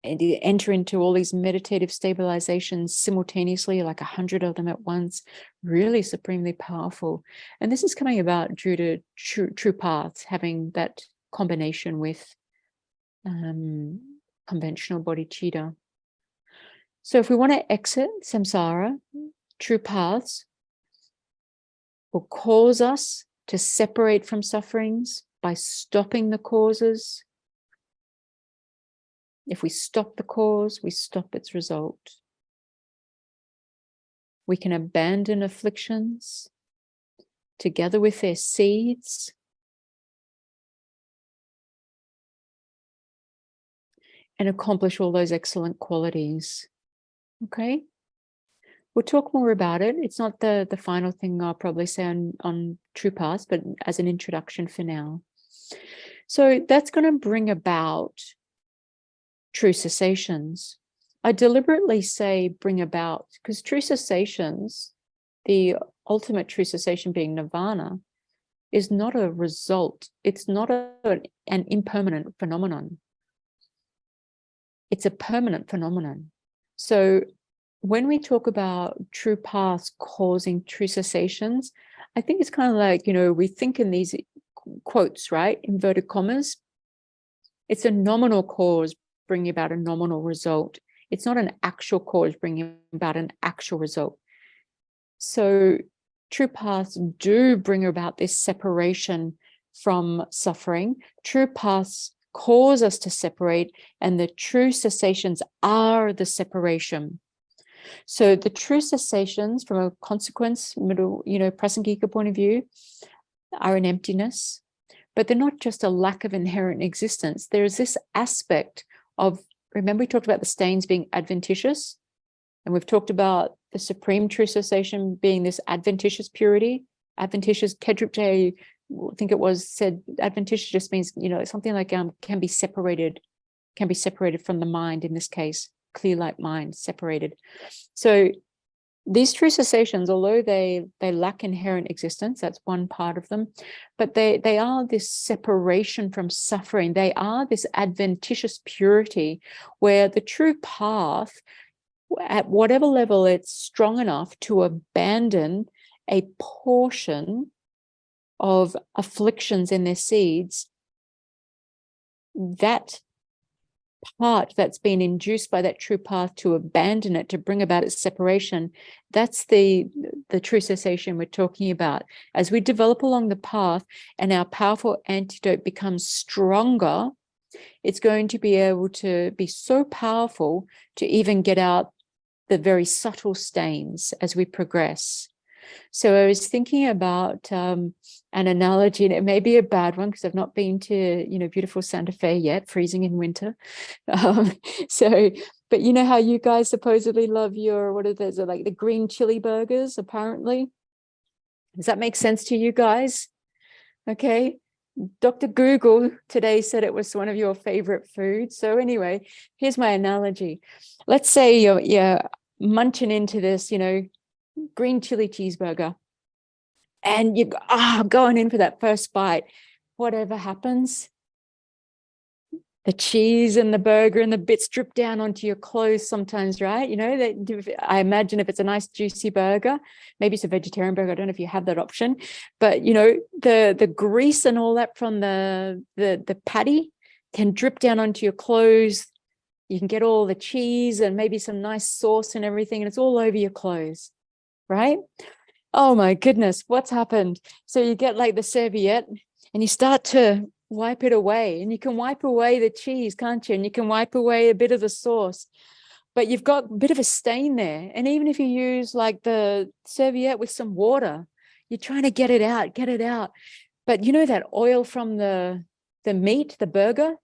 enter into all these meditative stabilizations simultaneously, like 100 of them at once, really supremely powerful. And this is coming about due to true paths having that combination with conventional bodhicitta. So if we want to exit samsara, true paths will cause us to separate from sufferings by stopping the causes. If we stop the cause, we stop its result. We can abandon afflictions together with their seeds, and accomplish all those excellent qualities. Okay? We'll talk more about it. It's not the final thing I'll probably say on true paths, but as an introduction for now. So that's going to bring about true cessations. I deliberately say bring about, because true cessations, the ultimate true cessation being nirvana, is not a result. It's not an impermanent phenomenon. It's a permanent phenomenon. So when we talk about true paths causing true cessations, I think it's kind of like, we think in these quotes, right? Inverted commas. It's a nominal cause bringing about a nominal result. It's not an actual cause bringing about an actual result. So true paths do bring about this separation from suffering. True paths cause us to separate, and the true cessations are the separation. So the true cessations, from a consequence, middle, Prasangika point of view, are an emptiness, but they're not just a lack of inherent existence. There is this aspect of, remember we talked about the stains being adventitious, and we've talked about the supreme true cessation being this adventitious purity. Adventitious, Kedrupje, I think it was, said adventitious just means, something like can be separated from the mind, in this case, clear light mind, separated. So these true cessations, although they lack inherent existence, that's one part of them, but they are this separation from suffering. They are this adventitious purity where the true path, at whatever level it's strong enough to abandon a portion of afflictions in their seeds, that part that's been induced by that true path to abandon it, to bring about its separation, that's the true cessation we're talking about. As we develop along the path and our powerful antidote becomes stronger, it's going to be able to be so powerful to even get out the very subtle stains as we progress. So I was thinking about an analogy, and it may be a bad one because I've not been to, beautiful Santa Fe yet, freezing in winter. So But you know how you guys supposedly love your, what are those, like the green chili burgers, apparently? Does that make sense to you guys? Okay. Dr. Google today said it was one of your favorite foods. So anyway, here's my analogy. Let's say you're munching into this, green chili cheeseburger, and you're going in for that first bite. Whatever happens, the cheese and the burger and the bits drip down onto your clothes sometimes, right? I imagine if it's a nice juicy burger, maybe it's a vegetarian burger, I don't know if you have that option, but the grease and all that from the patty can drip down onto your clothes. You can get all the cheese and maybe some nice sauce and everything, and it's all over your clothes, right? Oh my goodness, what's happened? So you get like the serviette and you start to wipe it away, and you can wipe away the cheese, can't you? And you can wipe away a bit of the sauce, but you've got a bit of a stain there. And even if you use like the serviette with some water, you're trying to get it out. But that oil from the meat, the burger,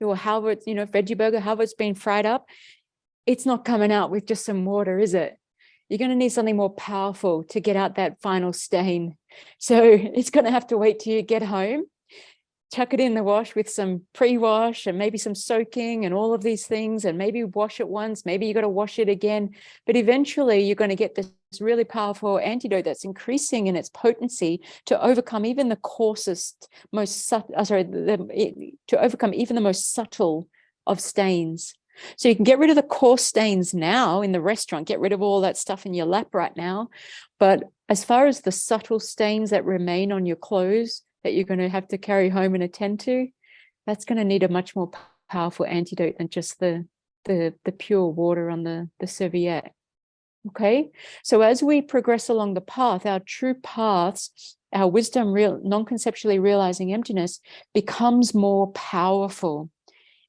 or however it's, veggie burger, however it's been fried up, it's not coming out with just some water, is it? You're going to need something more powerful to get out that final stain. So it's going to have to wait till you get home, chuck it in the wash with some pre-wash and maybe some soaking and all of these things, and maybe wash it once, maybe you got to wash it again, but eventually you're going to get this really powerful antidote that's increasing in its potency to overcome even the coarsest, to overcome even the most subtle of stains. So you can get rid of the coarse stains now in the restaurant, get rid of all that stuff in your lap right now, but as far as the subtle stains that remain on your clothes that you're going to have to carry home and attend to, that's going to need a much more powerful antidote than just the pure water on the serviette. Okay, so as we progress along the path, our true paths, our wisdom, non-conceptually realizing emptiness, becomes more powerful.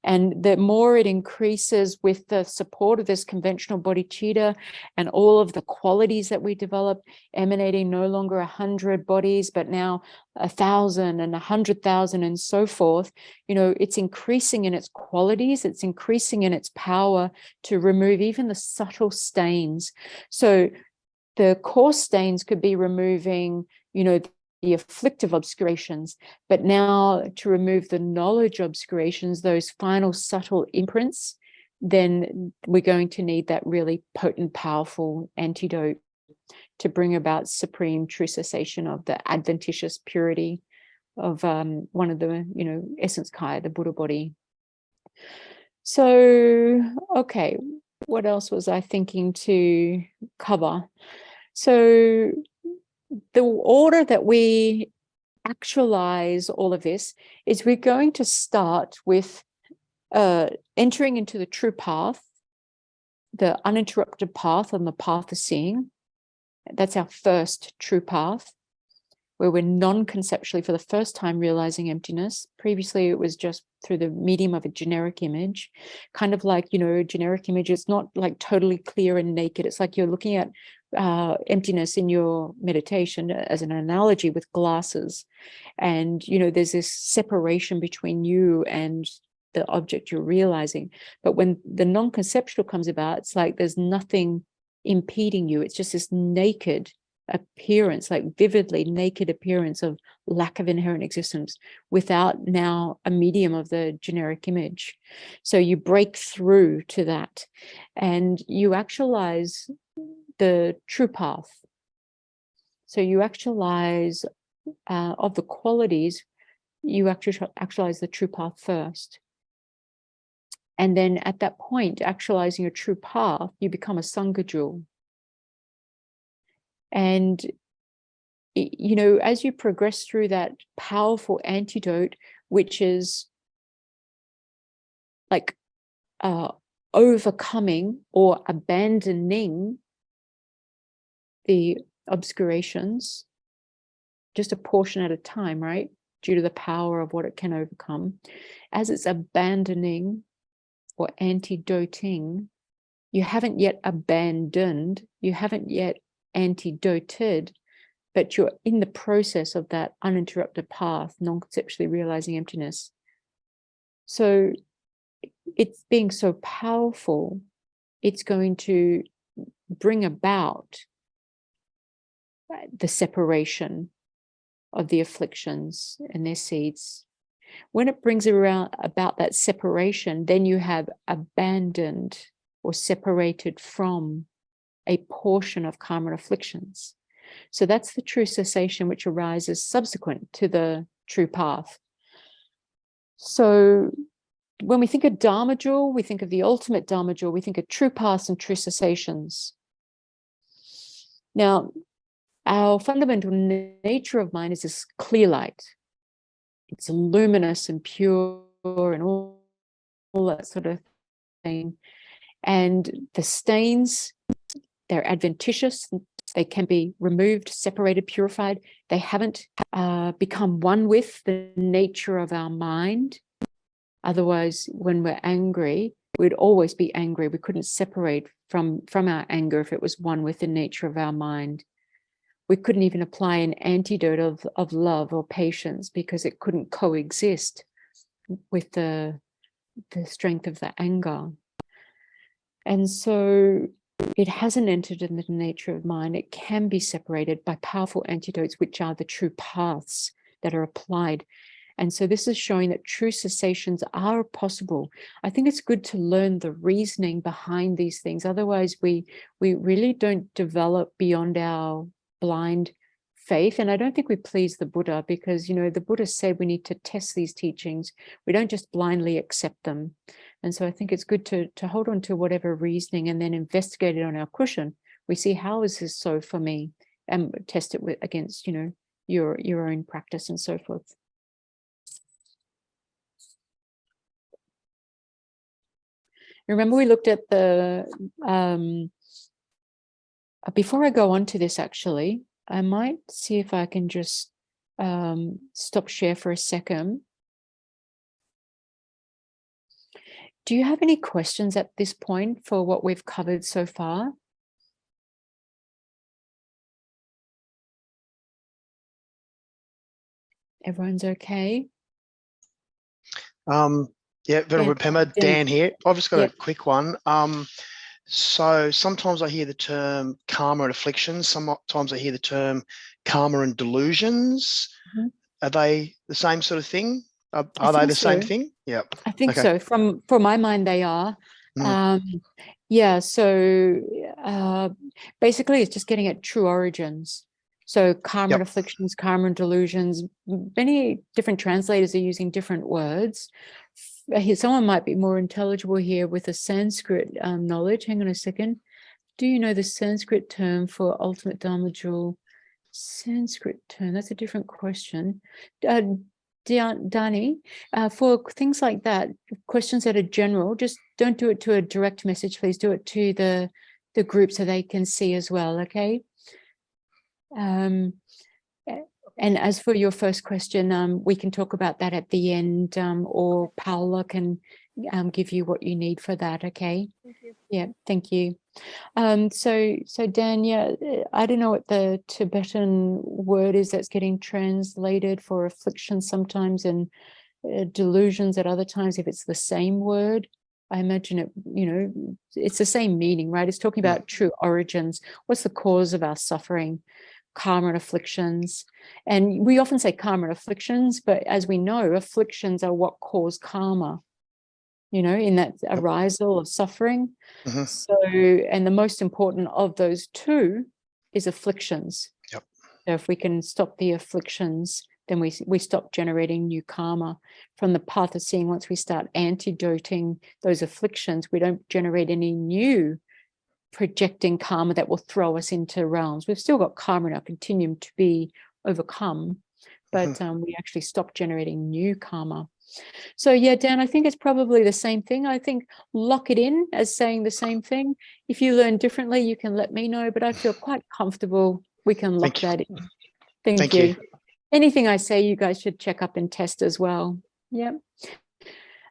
And the more it increases with the support of this conventional bodhicitta and all of the qualities that we develop, emanating no longer 100 bodies, but now 1,000 and 100,000 and so forth, it's increasing in its qualities, it's increasing in its power to remove even the subtle stains. So the coarse stains could be removing, the afflictive obscurations, but now to remove the knowledge obscurations, those final subtle imprints, then we're going to need that really potent, powerful antidote to bring about supreme true cessation of the adventitious purity of one of the, essence kaya, the Buddha body. So, okay, what else was I thinking to cover? So the order that we actualize all of this is we're going to start with entering into the true path, the uninterrupted path on the path of seeing. That's our first true path, where we're non-conceptually for the first time realizing emptiness. Previously, it was just through the medium of a generic image, kind of like, a generic image. It's not like totally clear and naked. It's like you're looking at emptiness in your meditation as an analogy with glasses. And, there's this separation between you and the object you're realizing. But when the non-conceptual comes about, it's like there's nothing impeding you. It's just this naked appearance, like vividly naked appearance of lack of inherent existence without now a medium of the generic image. So you break through to that and you actualize the true path. So you actualize of the qualities, you actualize the true path first. And then at that point, actualizing your true path, you become a Sangha jewel. And, as you progress through that powerful antidote, which is like overcoming or abandoning the obscurations, just a portion at a time, right? Due to the power of what it can overcome. As it's abandoning or antidoting, you haven't yet abandoned, you haven't yet antidoted, but you're in the process of that uninterrupted path, non-conceptually realizing emptiness. So it's being so powerful it's going to bring about the separation of the afflictions and their seeds. When it brings about that separation, then you have abandoned or separated from a portion of karma and afflictions. So that's the true cessation, which arises subsequent to the true path. So when we think of Dharma jewel, we think of the ultimate Dharma jewel, we think of true paths and true cessations. Now, our fundamental nature of mind is this clear light. It's luminous and pure and all that sort of thing. And the stains, they're adventitious. They can be removed, separated, purified. They haven't become one with the nature of our mind. Otherwise, when we're angry, we'd always be angry. We couldn't separate from our anger if it was one with the nature of our mind. We couldn't even apply an antidote of love or patience because it couldn't coexist with the strength of the anger. And so it hasn't entered in the nature of mind. It can be separated by powerful antidotes, which are the true paths that are applied. And so this is showing that true cessations are possible. I think it's good to learn the reasoning behind these things. Otherwise, we really don't develop beyond our blind faith. And I don't think we please the Buddha because, you know, the Buddha said we need to test these teachings. We don't just blindly accept them. And so I think it's good to hold on to whatever reasoning and then investigate it on our cushion. We see, how is this so for me? And test it against, you know, your own practice and so forth. Remember, we looked at the, before I go on to this, actually, I might see if I can just stop share for a second. Do you have any questions at this point for what we've covered so far? Everyone's okay? Yeah, Venerable Pema, Dan here. I've just got a quick one. So sometimes I hear the term karma and afflictions. Sometimes I hear the term karma and delusions. Mm-hmm. Are they the same sort of thing? Are they the same thing? Yeah. I think so. From my mind, they are. Yeah. So basically, it's just getting at true origins. So karma and afflictions, karma and delusions. Many different translators are using different words. Someone might be more intelligible here with a Sanskrit knowledge. Hang on a second. Do you know the Sanskrit term for ultimate Dharma jewel? Sanskrit term, that's a different question. Dani, for things like that, questions that are general, just don't do it to a direct message, please do it to the group so they can see as well, okay? And as for your first question, we can talk about that at the end, or Paula can give you what you need for that, okay? Thank you. Yeah, thank you. So Dan, yeah, I don't know what the Tibetan word is that's getting translated for affliction sometimes and delusions at other times, if it's the same word. I imagine it, you know, it's the same meaning, right? It's talking about true origins. What's the cause of our suffering? Karma and afflictions. And we often say karma and afflictions, but as we know, afflictions are what cause karma, you know, in that arisal of suffering. Mm-hmm. So, and the most important of those two is afflictions. Yep. So if we can stop the afflictions, then we stop generating new karma. From the path of seeing, once we start antidoting those afflictions, we don't generate any new projecting karma that will throw us into realms. We've still got karma in our continuum to be overcome, but we actually stop generating new karma. So yeah, Dan, I think it's probably the same thing. I think lock it in as saying the same thing. If you learn differently, you can let me know, but I feel quite comfortable we can lock that in. Thank you. Anything I say, you guys should check up and test as well. Yeah.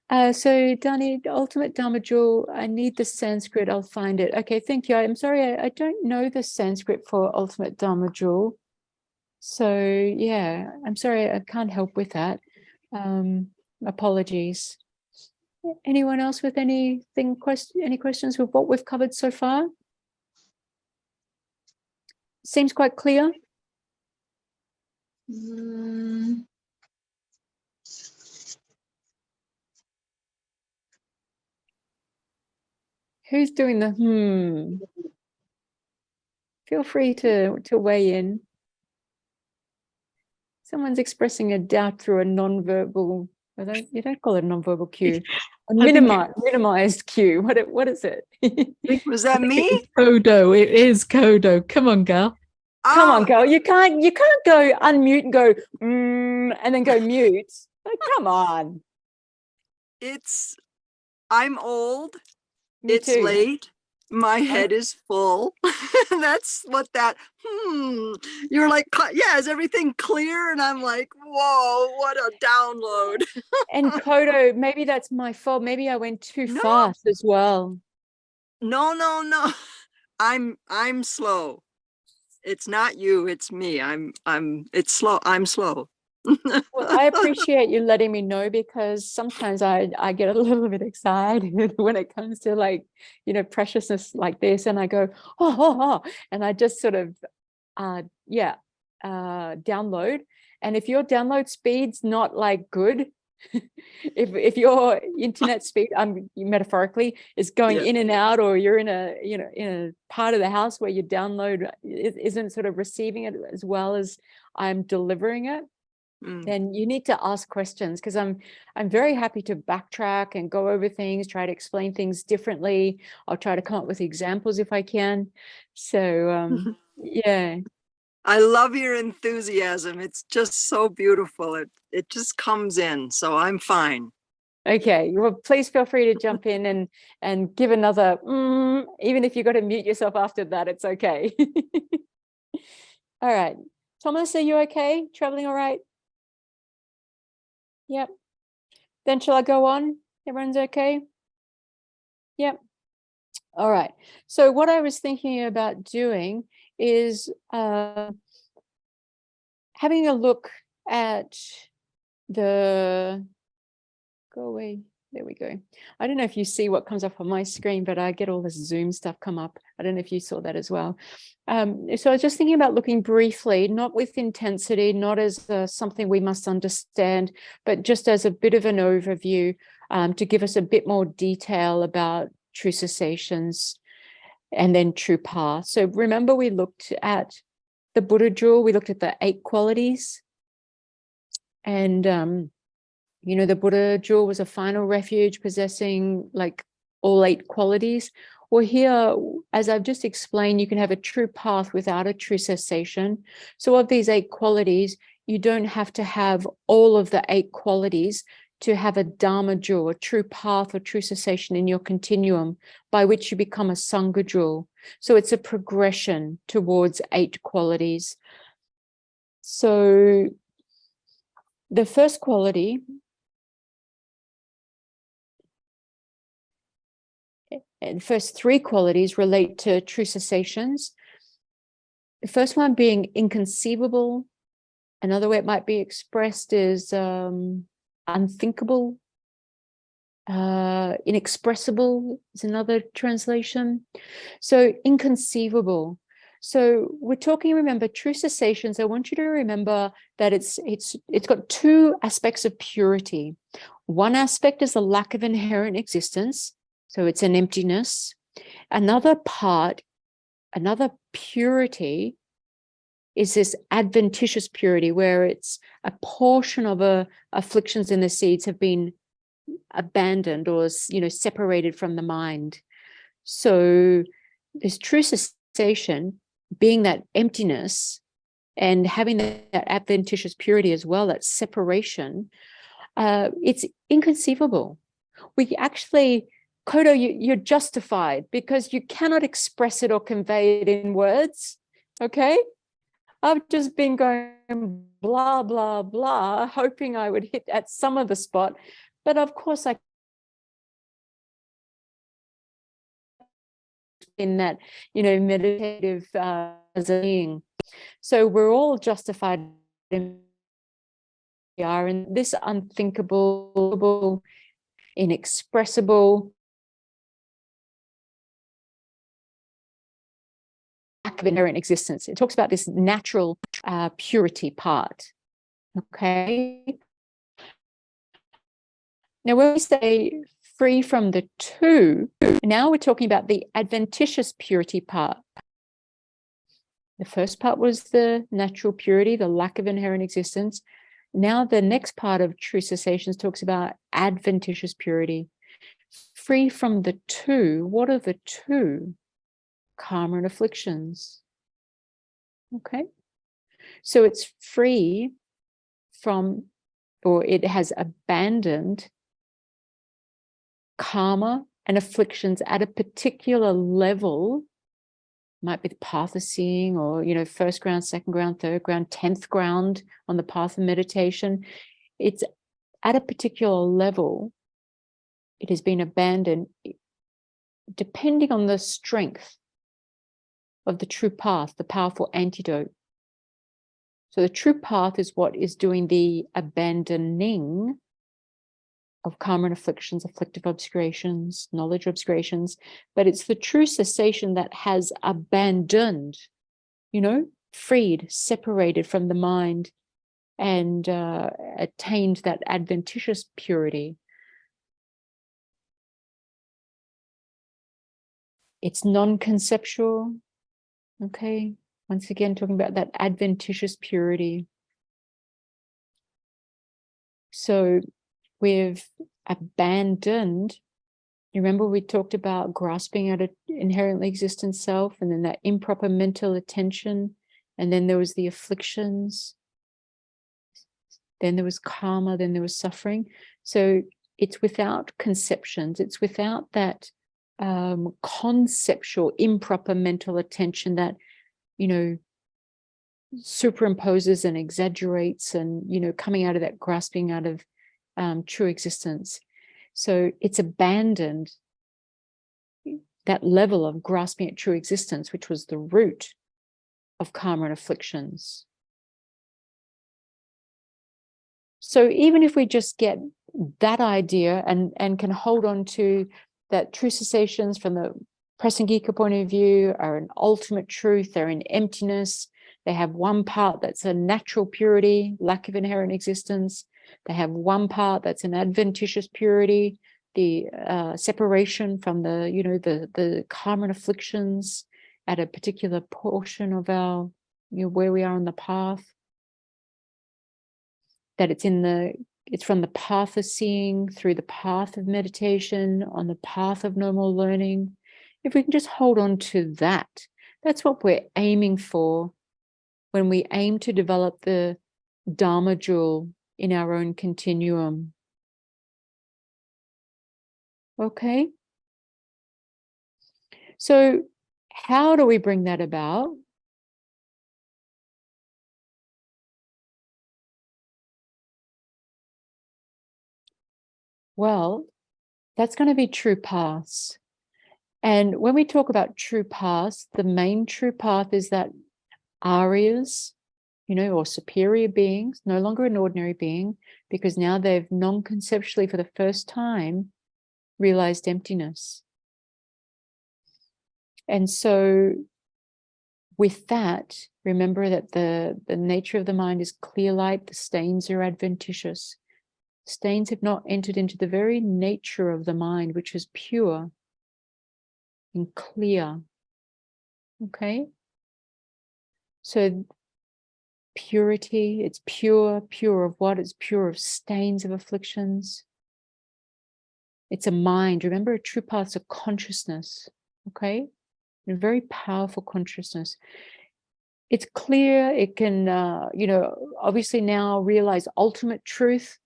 So Dani, ultimate Dharma jewel, I need the Sanskrit, I'll find it. Okay, thank you. I'm sorry, I don't know the Sanskrit for ultimate Dharma jewel. So yeah, I'm sorry, I can't help with that. Apologies. Anyone else with any questions with what we've covered so far? Seems quite clear. Who's doing the Feel free to weigh in. Someone's expressing a doubt through a non-verbal, you don't call it a non-verbal cue, a minimized cue. What is it? Was that me? Kodo. It is Kodo. Come on, girl. Come on, girl. You can't go unmute and go and then go mute. Like, come on. I'm old. Me it's too. late. My head is full. That's what that, you're like, yeah, is everything clear? And I'm like, whoa, what a download. And Kodo, maybe that's my fault. Maybe I went too fast as well. No. I'm slow. It's not you, it's me. It's slow. I'm slow. Well, I appreciate you letting me know, because sometimes I get a little bit excited when it comes to, like, preciousness like this, and I go, oh, and I just sort of, download. And if your download speed's not like good, if your internet speed, metaphorically, is going in and out, or you're in a part of the house where your download isn't sort of receiving it as well as I'm delivering it, then you need to ask questions, because I'm very happy to backtrack and go over things, try to explain things differently. I'll try to come up with examples if I can. So yeah. I love your enthusiasm. It's just so beautiful. It just comes in, so I'm fine. Okay, well, please feel free to jump in and give another even if you got to mute yourself after that, it's okay. All right, Thomas, are you okay? Traveling all right? Yep. Then shall I go on? Everyone's okay? Yep. All right. So what I was thinking about doing is having a look at the, go away. There we go. I don't know if you see what comes up on my screen, but I get all this Zoom stuff come up. I don't know if you saw that as well. So I was just thinking about looking briefly, not with intensity, not as something we must understand, but just as a bit of an overview, to give us a bit more detail about true cessations and then true path. So remember, we looked at the Buddha jewel, we looked at the 8 qualities, and the Buddha jewel was a final refuge possessing like all 8 qualities. Well, here, as I've just explained, you can have a true path without a true cessation. So of these 8 qualities, you don't have to have all of the 8 qualities to have a Dharma jewel, a true path or true cessation in your continuum, by which you become a Sangha jewel. So it's a progression towards 8 qualities. So the first quality, and the first 3 qualities relate to true cessations. The first one being inconceivable. Another way it might be expressed is unthinkable. Inexpressible is another translation. So inconceivable. So we're talking, remember, true cessations. I want you to remember that it's got 2 aspects of purity. One aspect is the lack of inherent existence. So it's an emptiness. Another part, another purity, is this adventitious purity, where it's a portion of afflictions and the seeds have been abandoned or separated from the mind. So this true cessation, being that emptiness and having that adventitious purity as well, that separation, it's inconceivable. We actually, Kodo, you're justified, because you cannot express it or convey it in words. Okay, I've just been going blah blah blah, hoping I would hit at some of the spot, but of course I, in that meditative being. So we're all justified in we are, and this unthinkable inexpressible, lack of inherent existence. It talks about this natural purity part. Okay. Now, when we say free from the two, now we're talking about the adventitious purity part. The first part was the natural purity, the lack of inherent existence. Now the next part of true cessations talks about adventitious purity. Free from the two. What are the two? Karma and afflictions. Okay. So it's free from, or it has abandoned karma and afflictions at a particular level. Might be the path of seeing, or, you know, first ground, second ground, third ground, 10th ground on the path of meditation. It's at a particular level. It has been abandoned depending on the strength of the true path, the powerful antidote. So the true path is what is doing the abandoning of karma and afflictions, afflictive obscurations, knowledge obscurations, but it's the true cessation that has abandoned, you know, freed, separated from the mind, and attained that adventitious purity. It's non-conceptual, okay? Once again, talking about that adventitious purity. So we've abandoned, you remember we talked about grasping at an inherently existent self, and then that improper mental attention, and then there was the afflictions, then there was karma, then there was suffering. So it's without conceptions, it's without that conceptual improper mental attention that, you know, superimposes and exaggerates, and, you know, coming out of that grasping out of true existence. So it's abandoned that level of grasping at true existence, which was the root of karma and afflictions. So even if we just get that idea and can hold on to that true cessations from the Prasangika point of view are an ultimate truth, they're in emptiness, they have one part that's a natural purity, lack of inherent existence. They have one part that's an adventitious purity, the separation from the, you know, the karma and afflictions at a particular portion of our, you know, where we are on the path. That it's from the path of seeing, through the path of meditation, on the path of no more learning. If we can just hold on to that, that's what we're aiming for when we aim to develop the Dharma jewel in our own continuum. Okay? So how do we bring that about? Well, that's going to be true paths. And when we talk about true paths, the main true path is that Aryas, you know, or superior beings, no longer an ordinary being, because now they've non-conceptually for the first time realized emptiness. And so with that, remember that the nature of the mind is clear light, the stains are adventitious. Stains have not entered into the very nature of the mind, which is pure and clear. Okay? So purity, it's pure. Pure of what? It's pure of stains of afflictions. It's a mind. Remember, a true path is a consciousness. Okay? A very powerful consciousness. It's clear. It can, you know, obviously now realize ultimate truth.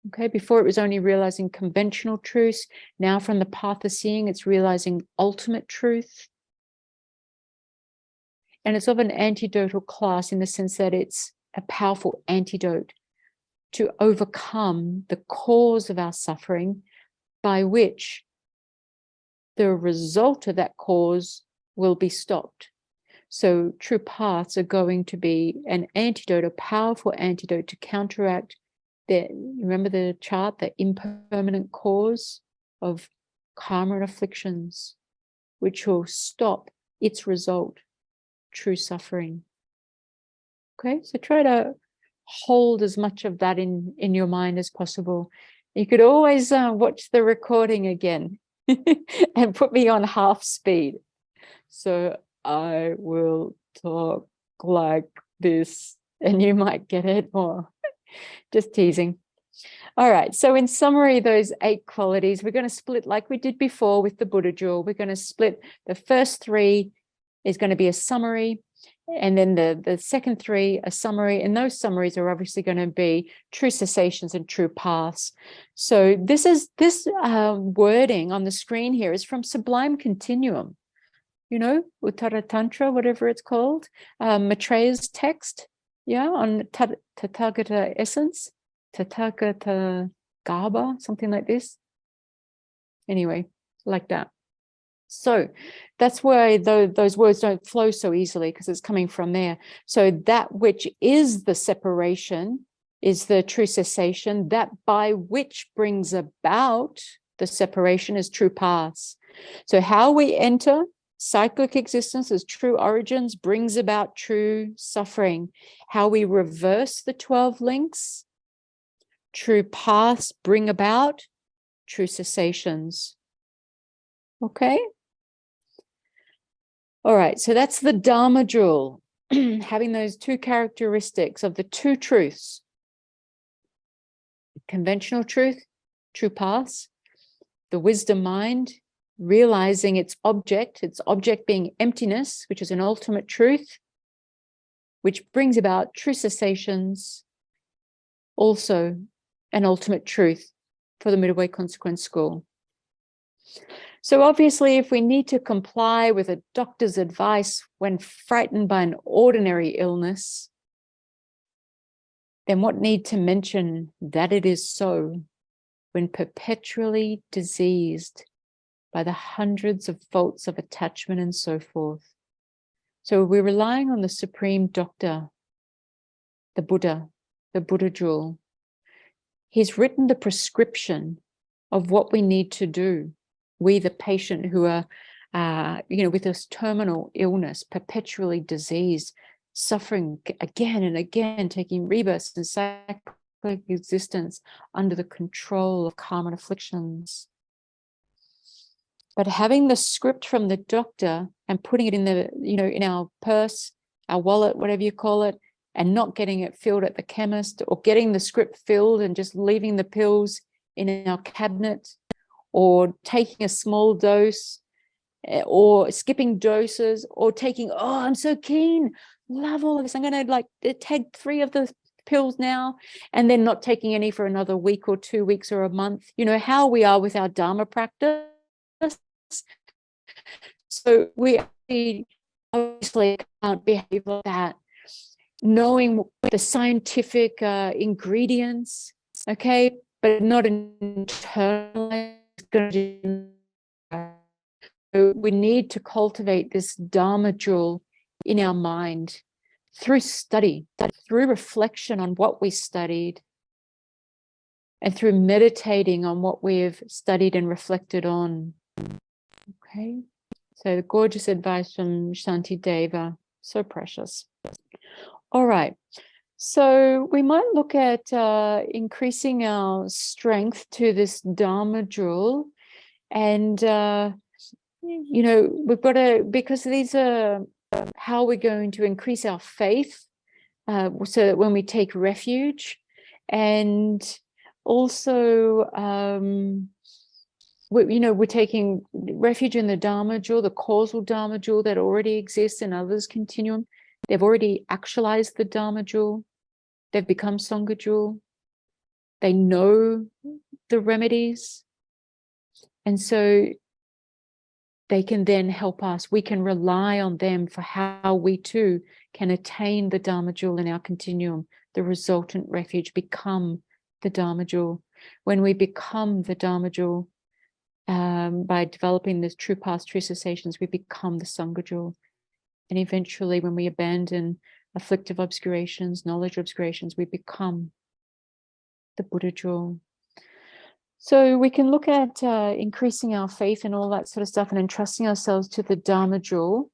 Okay, before it was only realizing conventional truths. Now from the path of seeing, it's realizing ultimate truth. And it's of an antidotal class in the sense that it's a powerful antidote to overcome the cause of our suffering, by which the result of that cause will be stopped. So true paths are going to be an antidote, a powerful antidote to counteract remember the chart, the impermanent cause of karma and afflictions, which will stop its result, true suffering. Okay, so try to hold as much of that in your mind as possible. You could always watch the recording again and put me on half speed. So I will talk like this and you might get it more. Just teasing. All right, so in summary, those 8 qualities, we're going to split like we did before with the Buddha jewel. We're going to split the first 3 is going to be a summary, and then the second 3 a summary, and those summaries are obviously going to be true cessations and true paths. So this wording on the screen here is from Sublime Continuum, Uttara Tantra, whatever it's called, Maitreya's text, on Tathagata essence, Tathagata Gaba, something like this. Anyway, like that. So that's why those words don't flow so easily, because it's coming from there. So that which is the separation is the true cessation. That by which brings about the separation is true paths. So how we enter cyclic existence as true origins brings about true suffering. How we reverse the 12 links, true paths bring about true cessations. Okay? All right, so that's the Dharma jewel, having those 2 characteristics of the 2 truths. Conventional truth, true paths, the wisdom mind, realizing its object being emptiness, which is an ultimate truth, which brings about true cessations, also an ultimate truth for the Middle Way Consequence School. So obviously, if we need to comply with a doctor's advice when frightened by an ordinary illness, then what need to mention that it is so when perpetually diseased by the hundreds of faults of attachment and so forth. So we're relying on the supreme doctor, the Buddha jewel. He's written the prescription of what we need to do. We, the patient who are, with this terminal illness, perpetually diseased, suffering again and again, taking rebirths and cyclic existence under the control of karma and afflictions. But having the script from the doctor and putting it in in our purse, our wallet, whatever you call it, and not getting it filled at the chemist, or getting the script filled and just leaving the pills in our cabinet, or taking a small dose, or skipping doses, or taking, I'm so keen, love all of this, I'm going to take 3 of the pills now, and then not taking any for another week or 2 weeks or a month. How we are with our Dharma practice. So we obviously can't behave like that, knowing the scientific ingredients, okay, but not internalized. We need to cultivate this Dharma jewel in our mind through study, through reflection on what we studied, and through meditating on what we've studied and reflected on. Okay, so the gorgeous advice from Shantideva, so precious. All right, so we might look at increasing our strength to this Dharma jewel, and we've got to, because these are how we're going to increase our faith, so that when we take refuge, and also we're taking refuge in the Dharma jewel, the causal Dharma jewel that already exists in others' continuum. They've already actualized the Dharma jewel. They've become Sangha jewel. They know the remedies. And so they can then help us. We can rely on them for how we too can attain the Dharma jewel in our continuum, the resultant refuge, become the Dharma jewel. When we become the Dharma jewel, by developing this true path, true cessations, we become the Sangha jewel. And eventually, when we abandon afflictive obscurations, knowledge obscurations, we become the Buddha jewel. So we can look at increasing our faith and all that sort of stuff and entrusting ourselves to the Dharma jewel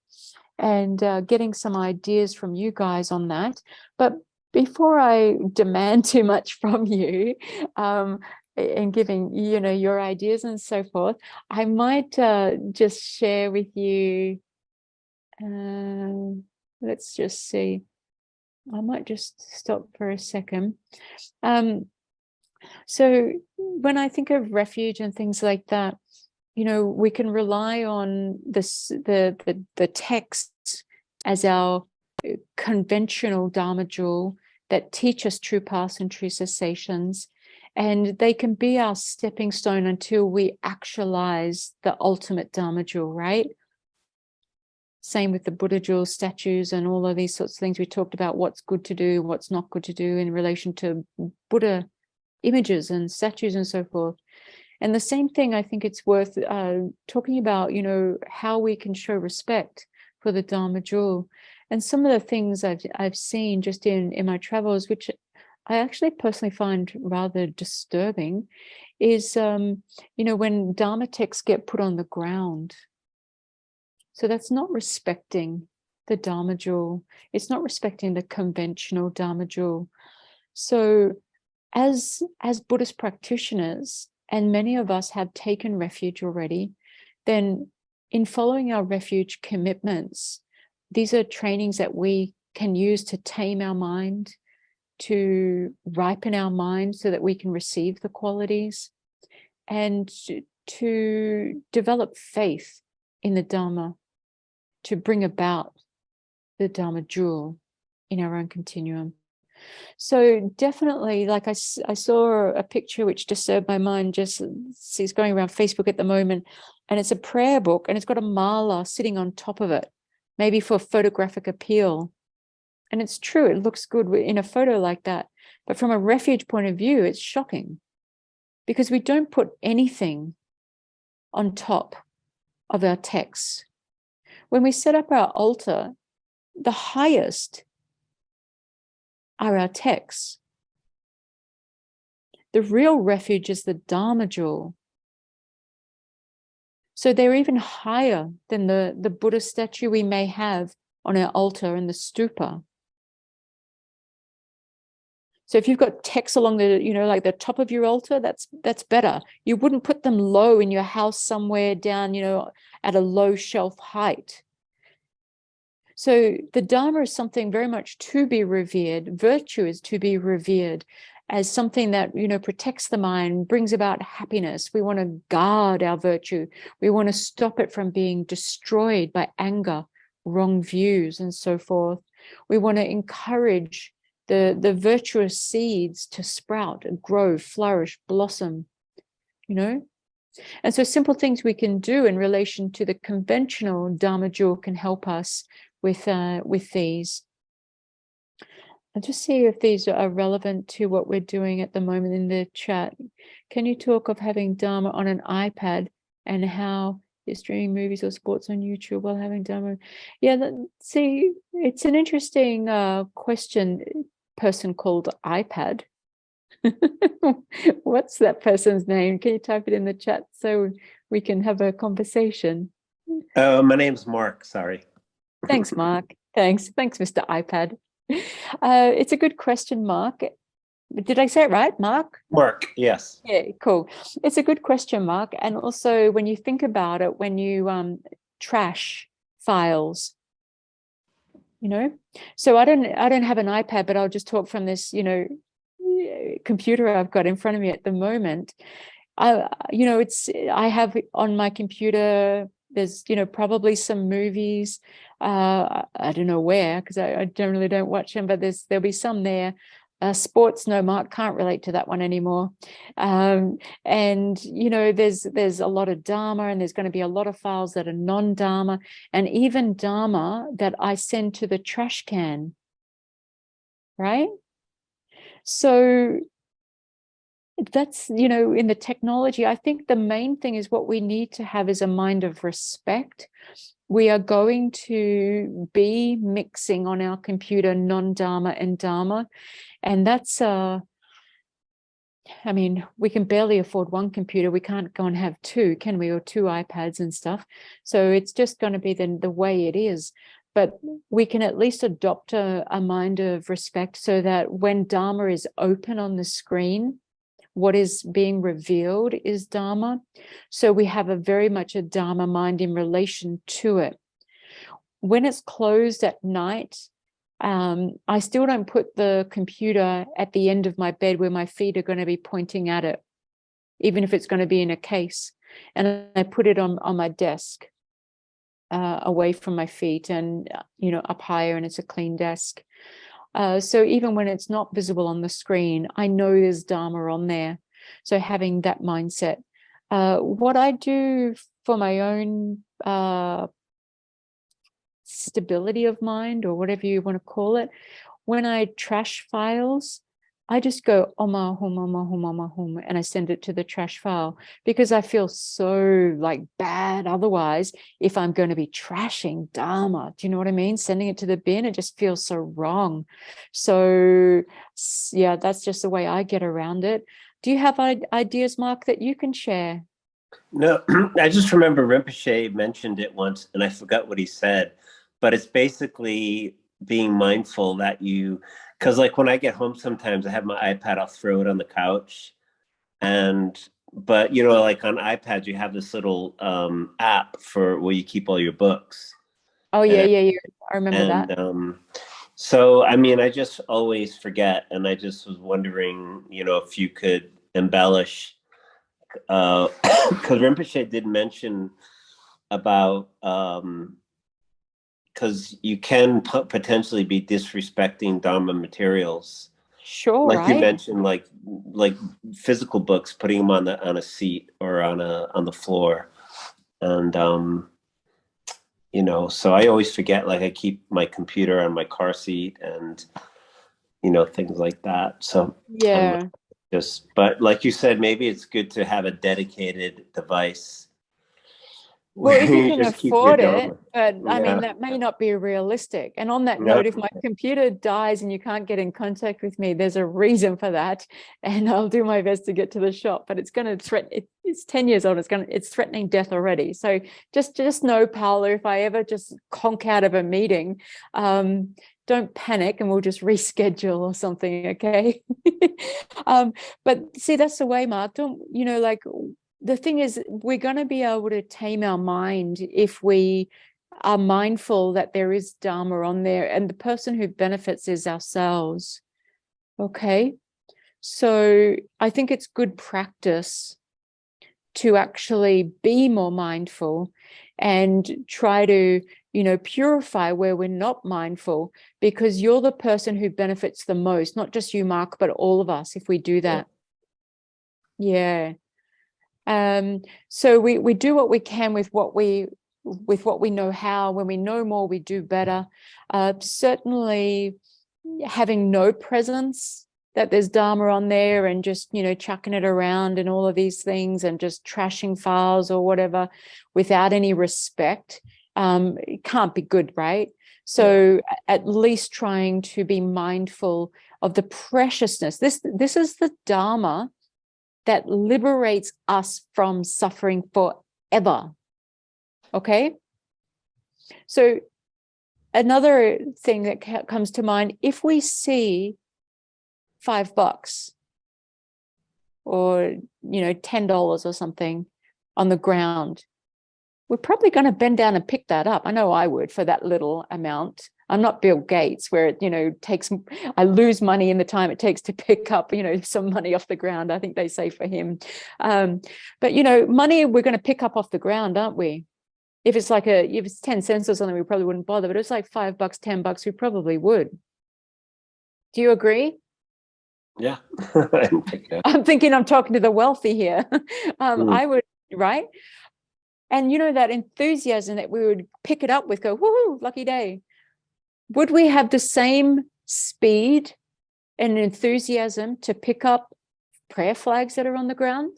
and getting some ideas from you guys on that. But before I demand too much from you and giving, your ideas and so forth, I might just share with you, let's just see. I might just stop for a second. So when I think of refuge and things like that, we can rely on the texts as our conventional Dharma jewel that teach us true paths and true cessations. And they can be our stepping stone until we actualize the ultimate Dharma jewel, right? Same with the Buddha jewel statues and all of these sorts of things. We talked about what's good to do, what's not good to do in relation to Buddha images and statues and so forth. And the same thing, I think it's worth talking about, how we can show respect for the Dharma jewel. And some of the things I've seen just in my travels, which I actually personally find rather disturbing, is, when Dharma texts get put on the ground. So that's not respecting the Dharma jewel. It's not respecting the conventional Dharma jewel. So as Buddhist practitioners, and many of us have taken refuge already, then in following our refuge commitments, these are trainings that we can use to tame our mind, to ripen our mind so that we can receive the qualities, and to develop faith in the Dharma, to bring about the Dharma jewel in our own continuum. So definitely, like I saw a picture which disturbed my mind, just it's going around Facebook at the moment, and it's a prayer book and it's got a mala sitting on top of it, maybe for photographic appeal. And it's true, it looks good in a photo like that. But from a refuge point of view, it's shocking because we don't put anything on top of our texts. When we set up our altar, the highest are our texts. The real refuge is the Dharma jewel. So they're even higher than the Buddha statue we may have on our altar in the stupa. So if you've got texts along the, like the top of your altar, that's better. You wouldn't put them low in your house somewhere down, at a low shelf height. So the Dharma is something very much to be revered. Virtue is to be revered as something that, protects the mind, brings about happiness. We want to guard our virtue. We want to stop it from being destroyed by anger, wrong views, and so forth. We want to encourage the virtuous seeds to sprout, grow, flourish, blossom, And so simple things we can do in relation to the conventional Dharma jewel can help us with these. I'll just see if these are relevant to what we're doing at the moment in the chat. Can you talk of having Dharma on an iPad and how you're streaming movies or sports on YouTube while having Dharma? Yeah, see, it's an interesting question. Person called iPad. What's that person's name? Can you type it in the chat so we can have a conversation? My name's Mark, sorry. Thanks, Mark. Thanks, Mr. iPad. It's a good question, Mark. Did I say it right, Mark? Mark, yes. Yeah, cool. It's a good question, Mark. And also, when you think about it, when you trash files, so I don't have an iPad, but I'll just talk from this, computer I've got in front of me at the moment. I have on my computer, there's, probably some movies. I don't know where, because I generally don't watch them, but there'll be some there. Sports, no, Mark can't relate to that one anymore. And there's a lot of Dharma, and there's going to be a lot of files that are non-Dharma, and even Dharma that I send to the trash can, right? So that's, in the technology, I think the main thing is what we need to have is a mind of respect. We are going to be mixing on our computer non-Dharma and Dharma. And that's I mean, we can barely afford one computer. We can't go and have two, can we? Or two iPads and stuff. So it's just going to be the way it is. But we can at least adopt a mind of respect so that when Dharma is open on the screen, what is being revealed is Dharma. So we have very much a Dharma mind in relation to it. When it's closed at night, I still don't put the computer at the end of my bed where my feet are going to be pointing at it, even if it's going to be in a case. And I put it on my desk, away from my feet and, up higher, and it's a clean desk. So even when it's not visible on the screen, I know there's Dharma on there. So having that mindset. What I do for my own stability of mind, or whatever you want to call it, when I trash files, I just go Oma Hum, Oma Hum, Oma Hum, and I send it to the trash file, because I feel so like bad otherwise if I'm going to be trashing Dharma. Do you know what I mean? Sending it to the bin, it just feels so wrong. So yeah, that's just the way I get around it. Do you have ideas, Mark, that you can share? No, I just remember Rinpoche mentioned it once, and I forgot what he said, but it's basically being mindful that because like when I get home, sometimes I have my iPad, I'll throw it on the couch, but like on iPad, you have this little app for where you keep all your books. Oh yeah, yeah. I remember that. So, I mean, I just always forget, and I just was wondering, if you could embellish, because Rinpoche did mention about, because you can potentially be disrespecting Dharma materials. Sure, like right? You mentioned, like physical books, putting them on a seat or on the floor, and so I always forget. Like I keep my computer on my car seat, and things like that. So yeah. But like you said, maybe it's good to have a dedicated device. Well, if you can afford it, but I mean, that may not be realistic. And on that note, if my computer dies and you can't get in contact with me, there's a reason for that. And I'll do my best to get to the shop, but it's going to threaten, it's 10 years old. It's threatening death already. So just know, Paola, if I ever just conk out of a meeting, don't panic and we'll just reschedule or something. Okay. But see, that's the way, Mark. The thing is, we're going to be able to tame our mind if we are mindful that there is Dharma on there, and the person who benefits is ourselves. Okay. So I think it's good practice to actually be more mindful and try to, purify where we're not mindful, because you're the person who benefits the most, not just you, Mark, but all of us, if we do that. Yeah. So we do what we can with what we know how. When we know more, we do better. Certainly having no presence that there's Dharma on there, and just, chucking it around and all of these things, and just trashing files or whatever without any respect, it can't be good, right? So at least trying to be mindful of the preciousness. This is the Dharma that liberates us from suffering forever. Okay? So another thing that comes to mind, if we see $5 or, $10 or something on the ground, we're probably going to bend down and pick that up. I know I would, for that little amount. I'm not Bill Gates, where it, I lose money in the time it takes to pick up, some money off the ground. I think they say for him. But, money we're going to pick up off the ground, aren't we? If it's if it's 10 cents or something, we probably wouldn't bother. But it's like $5, $10, we probably would. Do you agree? Yeah. I'm thinking I'm talking to the wealthy here. I would, right? And that enthusiasm that we would pick it up with, go, woohoo, lucky day. Would we have the same speed and enthusiasm to pick up prayer flags that are on the ground?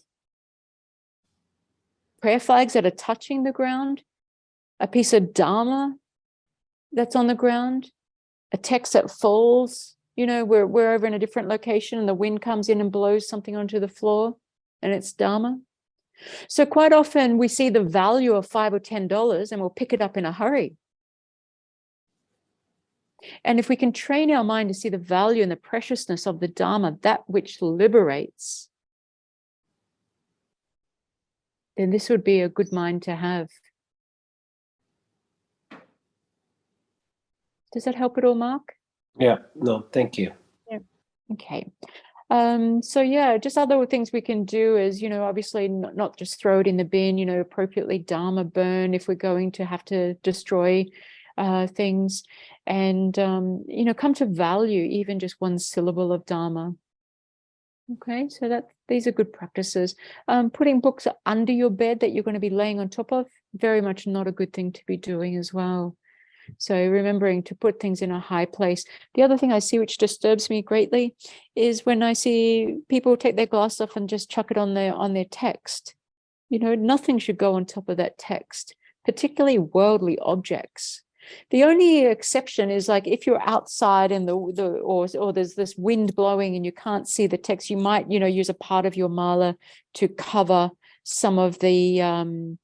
Prayer flags that are touching the ground? A piece of Dharma that's on the ground? A text that falls, You know, we're over in a different location and the wind comes in and blows something onto the floor and it's Dharma. So quite often we see the value of $5 or $10 and we'll pick it up in a hurry. And if we can train our mind to see the value and the preciousness of the Dharma, that which liberates, then this would be a good mind to have. Does that help at all, Mark? Yeah, no, thank you. Yeah. Okay. So yeah, just other things we can do is, you know, obviously not just throw it in the bin, you know, appropriately Dharma burn if we're going to have to destroy things, and you know, come to value even just one syllable of Dharma. Okay, so these are good practices. Putting books under your bed that you're going to be laying on top of, very much not a good thing to be doing as well. So remembering to put things in a high place. The other thing I see which disturbs me greatly is when I see people take their glass off and just chuck it on their text. You know, nothing should go on top of that text, particularly worldly objects. The only exception is like if you're outside and or there's this wind blowing and you can't see the text, you might, you know, use a part of your mala to cover some of the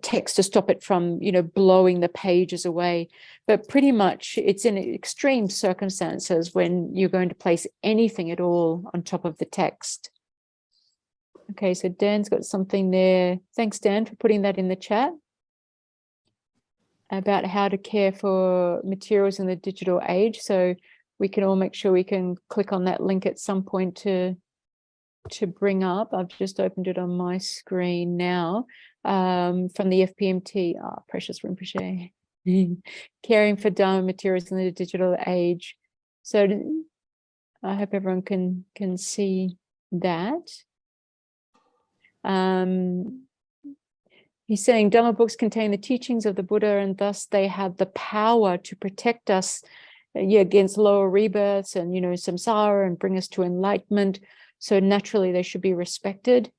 text to stop it from, you know, blowing the pages away. But pretty much it's in extreme circumstances when you're going to place anything at all on top of the text. Okay, so Dan's got something there. Thanks, Dan, for putting that in the chat about how to care for materials in the digital age. So we can all make sure we can click on that link at some point to bring up. I've just opened it on my screen now, from the FPMT. Precious Rinpoche. Caring for Dharma materials in the digital age. So I hope everyone can see that. He's saying Dharma books contain the teachings of the Buddha, and thus they have the power to protect us against lower rebirths and, you know, samsara, and bring us to enlightenment. So naturally they should be respected.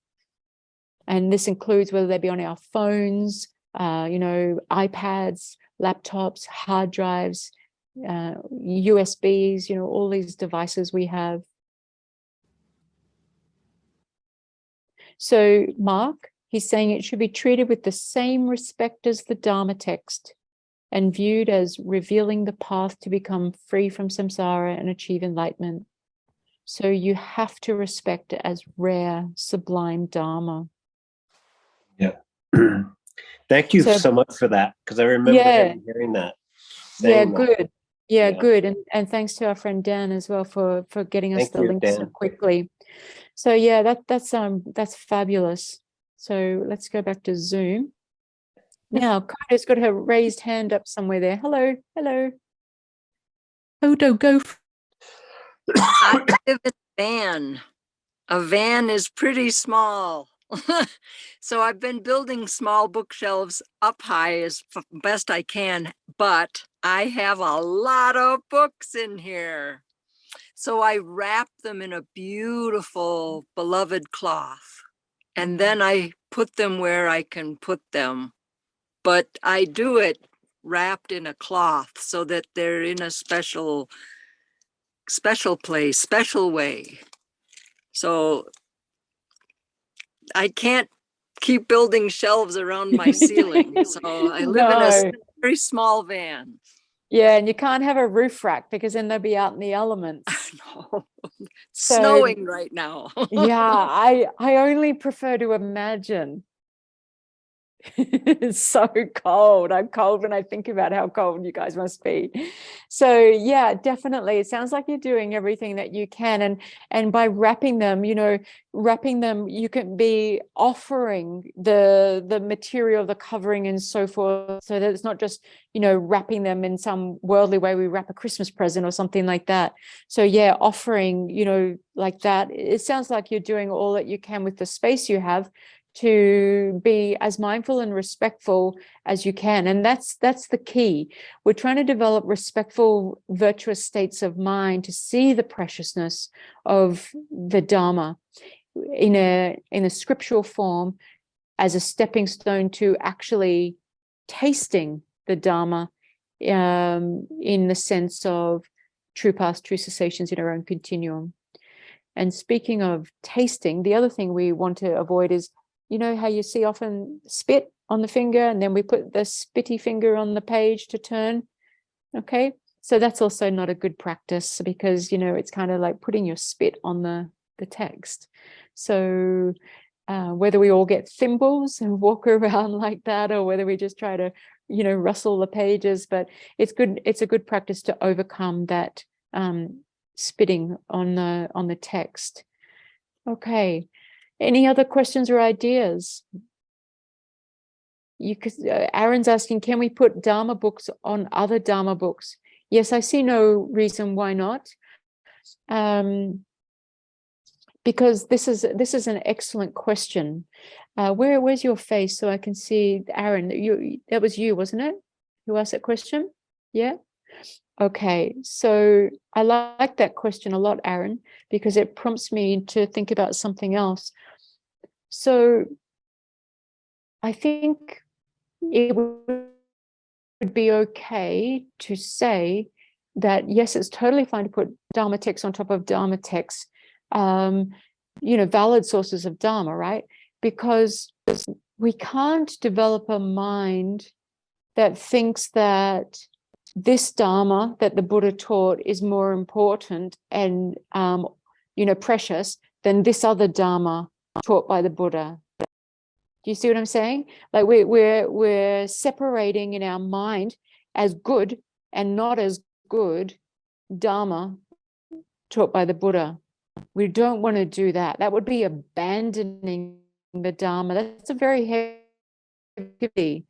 And this includes whether they be on our phones, you know, iPads, laptops, hard drives, USBs, you know, all these devices we have. So Mark, he's saying it should be treated with the same respect as the Dharma text and viewed as revealing the path to become free from samsara and achieve enlightenment. So you have to respect it as rare, sublime Dharma. Yeah. Thank you so much for that, because I remember hearing that. Yeah, good. Yeah, Yeah. good. And thanks to our friend Dan as well for getting us the link so Dan. quickly. So yeah, that's fabulous. So let's go back to Zoom. Now, Carter's got her raised hand up somewhere there. Hello, hello. Odo, go. I live in a van. A van is pretty small. So I've been building small bookshelves up high as best I can, but I have a lot of books in here. So I wrap them in a beautiful beloved cloth, and then I put them where I can put them. But I do it wrapped in a cloth so that they're in a special place, special way. So I can't keep building shelves around my ceiling. So I live in a very small van. Yeah, and you can't have a roof rack because then they'll be out in the elements. No. Snowing right now. Yeah, I only prefer to imagine. It's so cold. I'm cold when I think about how cold you guys must be. So yeah, definitely. It sounds like you're doing everything that you can. And by wrapping them, you know, you can be offering the material, the covering and so forth, so that it's not just, you know, wrapping them in some worldly way. We wrap a Christmas present or something like that. So yeah, offering, you know, like that. It sounds like you're doing all that you can with the space you have to be as mindful and respectful as you can. And that's the key. We're trying to develop respectful, virtuous states of mind to see the preciousness of the Dharma in a scriptural form as a stepping stone to actually tasting the Dharma, in the sense of true paths, true cessations in our own continuum. And speaking of tasting, the other thing we want to avoid is, you know how you see often spit on the finger and then we put the spitty finger on the page to turn. Okay, so that's also not a good practice, because, you know, it's kind of like putting your spit on the text. So whether we all get thimbles and walk around like that, or whether we just try to, you know, rustle the pages, but it's good. It's a good practice to overcome that spitting on the text. Okay, any other questions or ideas? You could, Aaron's asking, can we put Dharma books on other Dharma books? Yes, I see no reason why not. Because this is an excellent question. Where's your face so I can see? Aaron, that was you, wasn't it, who asked that question? Yeah. Okay, so I like that question a lot, Aaron, because it prompts me to think about something else. So I think it would be okay to say that, yes, it's totally fine to put Dharma texts on top of Dharma texts, you know, valid sources of Dharma, right? Because we can't develop a mind that thinks that this Dharma that the Buddha taught is more important and, you know, precious than this other Dharma taught by the Buddha. Do you see what I'm saying? Like we're separating in our mind as good and not as good Dharma taught by the Buddha. We don't want to do that. That would be abandoning the Dharma. That's a very heavy.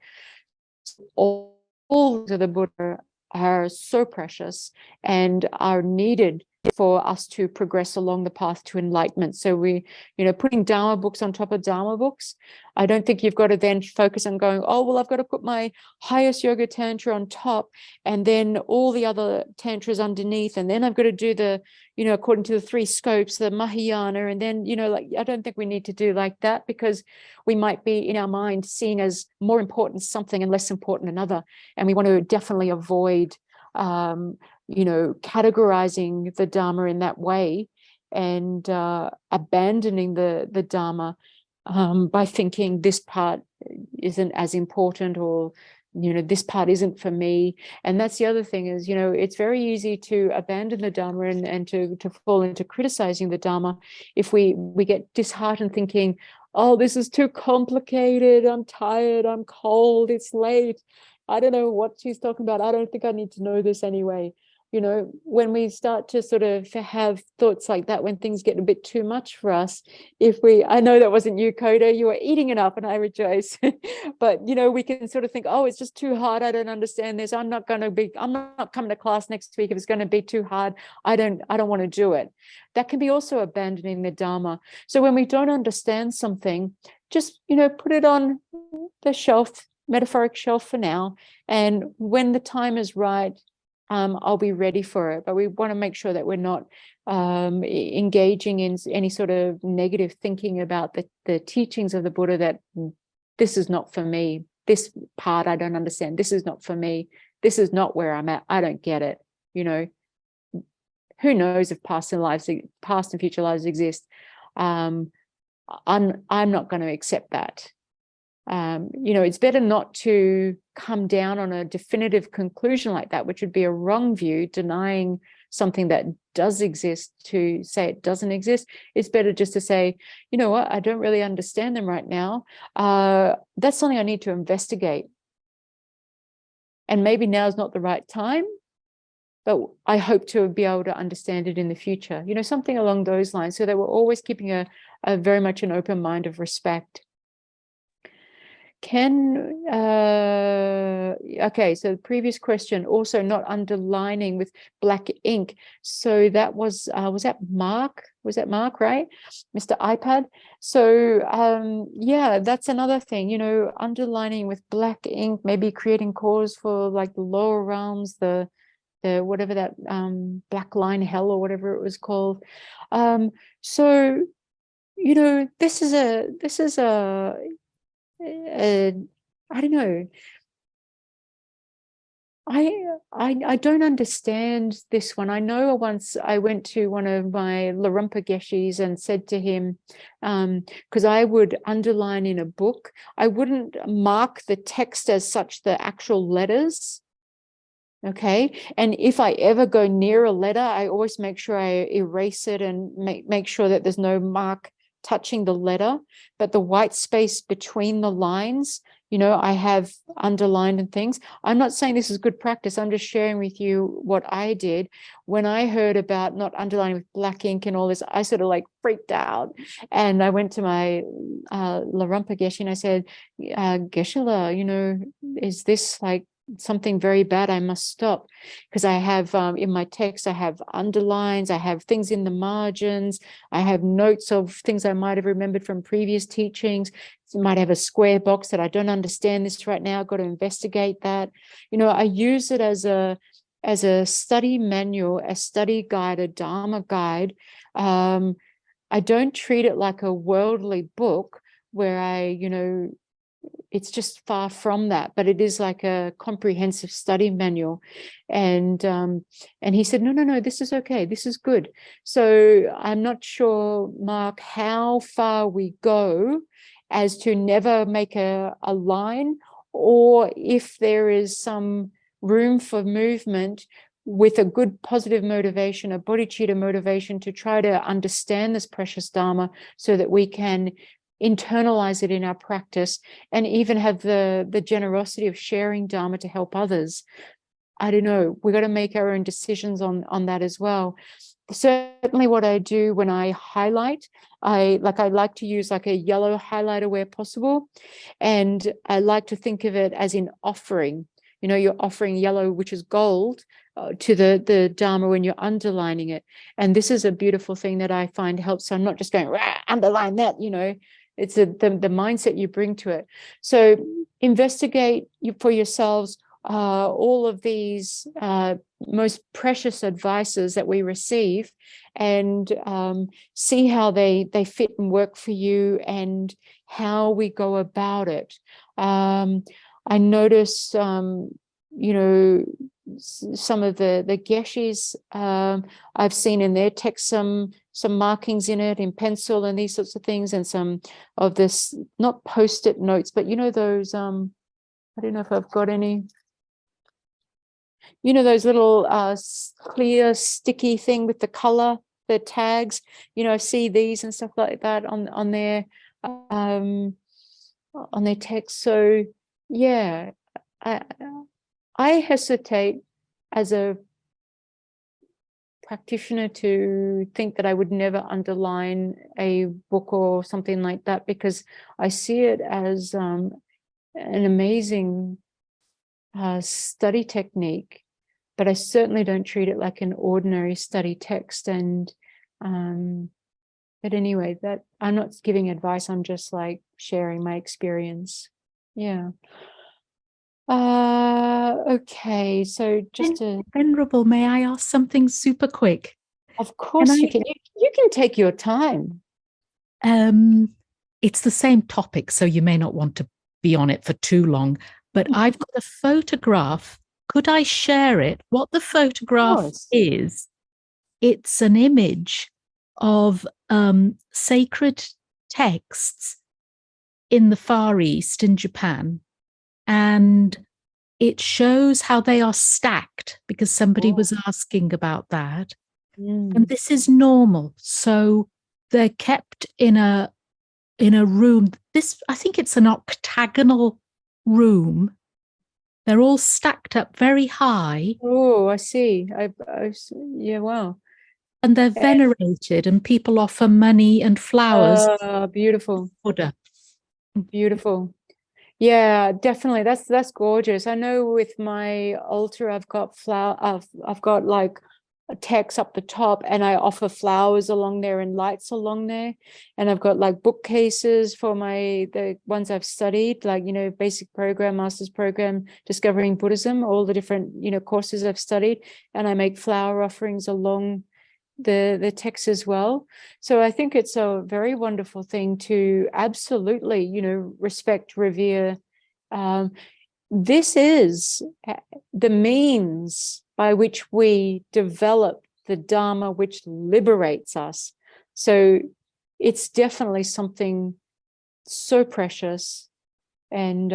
All of the Buddha are so precious and are needed for us to progress along the path to enlightenment. So we, you know, putting Dharma books on top of Dharma books, I don't think you've got to then focus on going, oh, well, I've got to put my highest yoga tantra on top and then all the other tantras underneath. And then I've got to do the, you know, according to the three scopes, the Mahayana. And then, you know, like, I don't think we need to do like that, because we might be in our mind seeing as more important something and less important another. And we want to definitely avoid, you know, categorizing the Dharma in that way and abandoning the Dharma by thinking this part isn't as important, or, you know, this part isn't for me. And that's the other thing is, you know, it's very easy to abandon the Dharma and to fall into criticizing the Dharma if we get disheartened thinking, oh, this is too complicated, I'm tired, I'm cold, it's late, I don't know what she's talking about, I don't think I need to know this anyway. You know, when we start to sort of have thoughts like that, when things get a bit too much for us, I know that wasn't you, Coda, you were eating it up, and I rejoice. But, you know, we can sort of think, oh, it's just too hard, I don't understand this, I'm not coming to class next week if it's going to be too hard, I don't want to do it. That can be also abandoning the Dharma. So when we don't understand something, just, you know, put it on the shelf, metaphoric shelf for now, and when the time is right, I'll be ready for it. But we want to make sure that we're not engaging in any sort of negative thinking about the teachings of the Buddha, that this is not for me, this part I don't understand, this is not for me, this is not where I'm at, I don't get it. You know, who knows if past and future lives exist. I'm not going to accept that. You know, it's better not to come down on a definitive conclusion like that, which would be a wrong view, denying something that does exist to say it doesn't exist. It's better just to say, you know what, I don't really understand them right now. That's something I need to investigate. And maybe now is not the right time, but I hope to be able to understand it in the future. You know, something along those lines, so that we're always keeping a very much an open mind of respect. Okay, so the previous question, also not underlining with black ink. So that was that Mark? Was that Mark, right? Mr. iPad. So yeah, that's another thing, you know, underlining with black ink, maybe creating cores for like the lower realms, the whatever that black line hell or whatever it was called. So, you know, this is a I don't know. I don't understand this one. I know once I went to one of my Larumpa Geshis and said to him, because I would underline in a book, I wouldn't mark the text as such, the actual letters. Okay. And if I ever go near a letter, I always make sure I erase it and make sure that there's no mark touching the letter. But the white space between the lines, I have underlined and things. I'm not saying this is good practice. I'm just sharing with you what I did. When I heard about not underlining with black ink and all this, I sort of like freaked out. And I went to my Larumpa Geshe and I said, Geshe-la, is this like something very bad? I must stop, because I have in my text, I have underlines, I have things in the margins, I have notes of things I might have remembered from previous teachings. You might have a square box that I don't understand this right now, I've got to investigate that. I use it as a study manual, a study guide, a Dharma guide. I don't treat it like a worldly book where it's just far from that, but it is like a comprehensive study manual. And he said, no, this is okay, this is good. So I'm not sure, Mark, how far we go as to never make a line, or if there is some room for movement with a good positive motivation, a bodhicitta motivation, to try to understand this precious Dharma so that we can internalize it in our practice and even have the generosity of sharing Dharma to help others. I don't know. We've got to make our own decisions on that as well. Certainly what I do when I highlight, I like to use like a yellow highlighter where possible. And I like to think of it as in offering. You're offering yellow, which is gold, to the Dharma when you're underlining it. And this is a beautiful thing that I find helps. So I'm not just going, underline that, it's the mindset you bring to it. So investigate for yourselves all of these most precious advices that we receive, and see how they fit and work for you and how we go about it. I notice, some of the geshes I've seen in their text, some markings in it in pencil and these sorts of things, and some of this, not post-it notes, but those I don't know if I've got any, those little clear sticky thing with the color, the tags, I see these and stuff like that on their text. So yeah, I hesitate as a practitioner to think that I would never underline a book or something like that, because I see it as an amazing study technique, but I certainly don't treat it like an ordinary study text. And but anyway, that I'm not giving advice, I'm just like sharing my experience. Yeah. Okay, so just Venerable, may I ask something super quick? Of course you can. You can take your time. It's the same topic, so you may not want to be on it for too long, but I've got a photograph. Could I share it? What the photograph is, it's an image of sacred texts in the Far East, in Japan, and it shows how they are stacked, because somebody was asking about that. And this is normal. So they're kept in a room. This, I think it's an octagonal room. They're all stacked up very high. Oh, I see. Yeah, wow. And they're venerated, and people offer money and flowers. Beautiful. Buddha. Beautiful. Yeah, definitely. That's gorgeous. I know with my altar, I've got I've got like a text up the top, and I offer flowers along there and lights along there. And I've got like bookcases for the ones I've studied, like, basic program, master's program, Discovering Buddhism, all the different, courses I've studied. And I make flower offerings along the text as well. So I think it's a very wonderful thing to absolutely, respect, revere. this is the means by which we develop the Dharma which liberates us. So it's definitely something so precious. And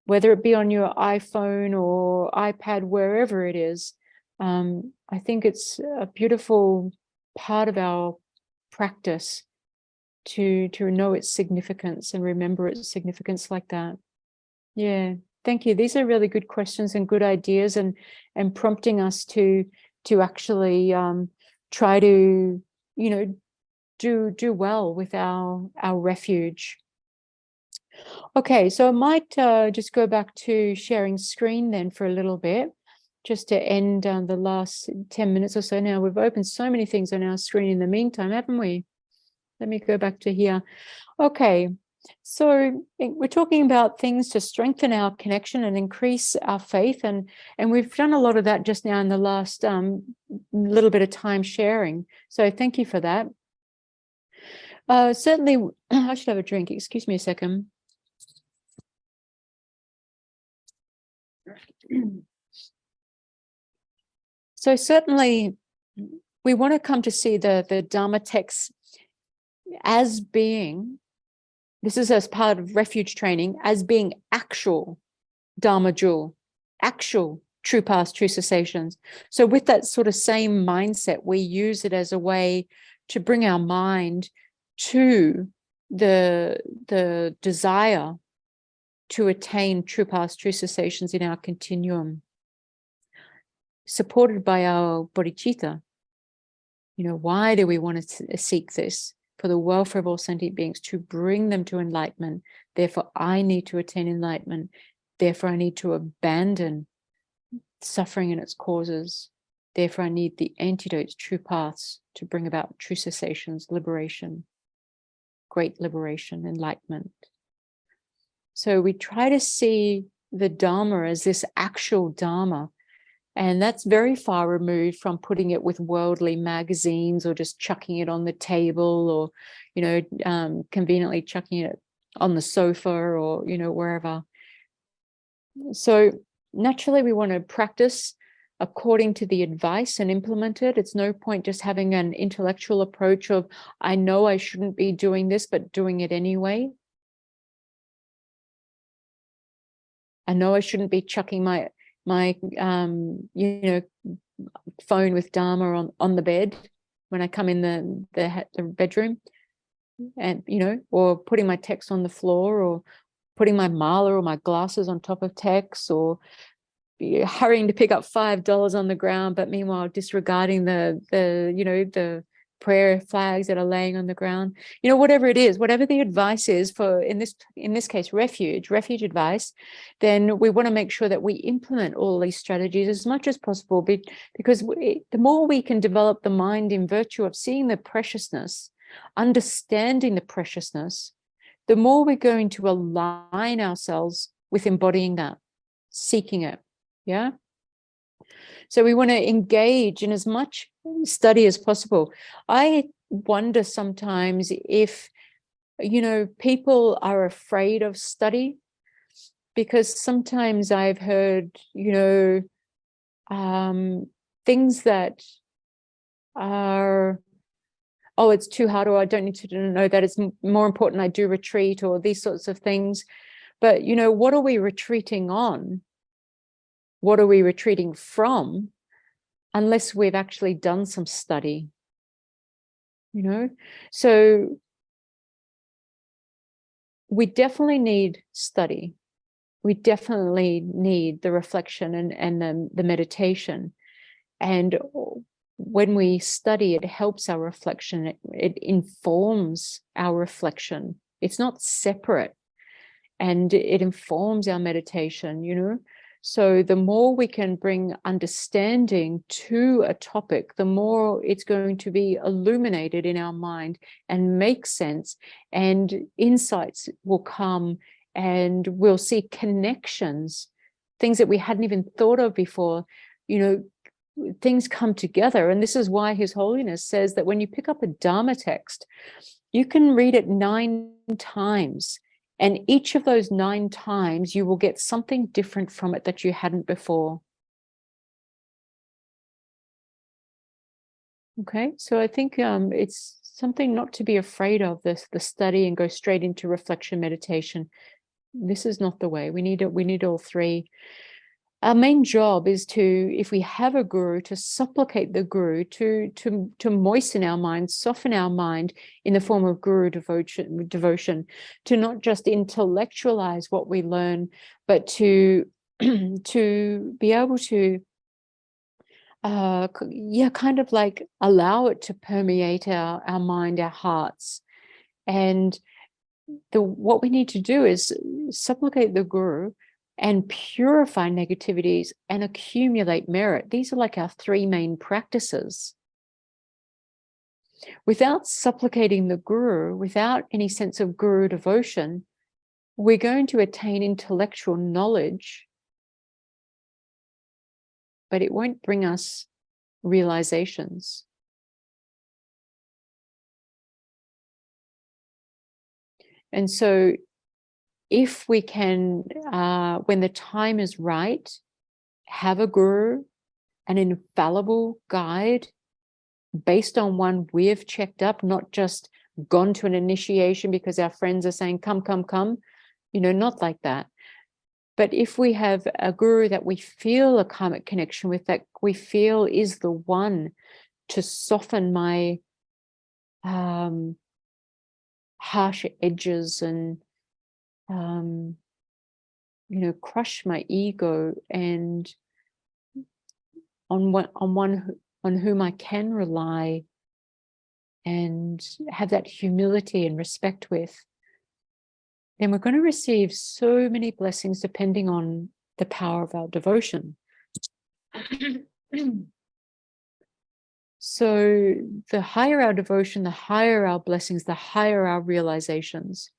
whether it be on your iPhone or iPad, wherever it is, I think it's a beautiful part of our practice to know its significance and remember its significance like that. Yeah, thank you. These are really good questions and good ideas, and prompting us to actually try to, you know, do well with our refuge. Okay, so I might just go back to sharing screen then for a little bit, just to end the last 10 minutes or so. Now, we've opened so many things on our screen in the meantime, haven't we? Let me go back to here. Okay, so we're talking about things to strengthen our connection and increase our faith, and we've done a lot of that just now in the last little bit of time sharing. So thank you for that. Certainly, I should have a drink. Excuse me a second. So certainly, we want to come to see the Dharma texts as being, this is as part of refuge training, as being actual Dharma jewel, actual true paths, true cessations. So with that sort of same mindset, we use it as a way to bring our mind to the desire to attain true paths, true cessations in our continuum, supported by our bodhicitta. You know, why do we want to seek this? For the welfare of all sentient beings, to bring them to enlightenment. Therefore, I need to attain enlightenment. Therefore, I need to abandon suffering and its causes. Therefore, I need the antidotes, true paths, to bring about true cessations, liberation, great liberation, enlightenment. So we try to see the Dharma as this actual Dharma. And that's very far removed from putting it with worldly magazines or just chucking it on the table, or, you know, conveniently chucking it on the sofa, or, you know, wherever. So naturally, we want to practice according to the advice and implement it. It's no point just having an intellectual approach of, I know I shouldn't be doing this, but doing it anyway. I know I shouldn't be chucking my you know, phone with Dharma on the bed when I come in the bedroom, and, you know, or putting my text on the floor, or putting my mala or my glasses on top of text, or hurrying to pick up $5 on the ground, but meanwhile disregarding the you know, the prayer flags that are laying on the ground. You know, whatever it is, whatever the advice is for, in this case, refuge advice, then we want to make sure that we implement all these strategies as much as possible, because the more we can develop the mind in virtue of seeing the preciousness, understanding the preciousness, the more we're going to align ourselves with embodying that, seeking it. Yeah. So we want to engage in as much study as possible. I wonder sometimes if, you know, people are afraid of study, because sometimes I've heard, you know, things that are, oh, it's too hard, or I don't need to know that, it's more important I do retreat, or these sorts of things. But, you know, what are we retreating on? What are we retreating from, unless we've actually done some study, you know? So we definitely need study. We definitely need the reflection and the meditation. And when we study, it helps our reflection. It informs our reflection. It's not separate, and it informs our meditation, you know? So the more we can bring understanding to a topic, the more it's going to be illuminated in our mind and make sense, and insights will come, and we'll see connections, things that we hadn't even thought of before. You know, things come together. And this is why His Holiness says that when you pick up a Dharma text, you can read it 9 times And each of those 9 times, you will get something different from it that you hadn't before. Okay, so I think it's something not to be afraid of, the study and go straight into reflection meditation. This is not the way. We need all 3. Our main job is to, if we have a guru, to supplicate the guru to moisten our mind, soften our mind in the form of guru devotion, to not just intellectualize what we learn, but to to be able to kind of like allow it to permeate our mind, our hearts. And what we need to do is supplicate the guru and purify negativities and accumulate merit. These are like our 3 main practices. Without supplicating the guru, without any sense of guru devotion, we're going to attain intellectual knowledge, but it won't bring us realizations. And so if we can, when the time is right, have a guru, an infallible guide based on one we've checked up, not just gone to an initiation because our friends are saying, come, come, come, not like that. But if we have a guru that we feel a karmic connection with, that we feel is the one to soften my harsh edges and crush my ego, and on whom I can rely and have that humility and respect with, then we're going to receive so many blessings depending on the power of our devotion. So the higher our devotion, the higher our blessings, the higher our realizations.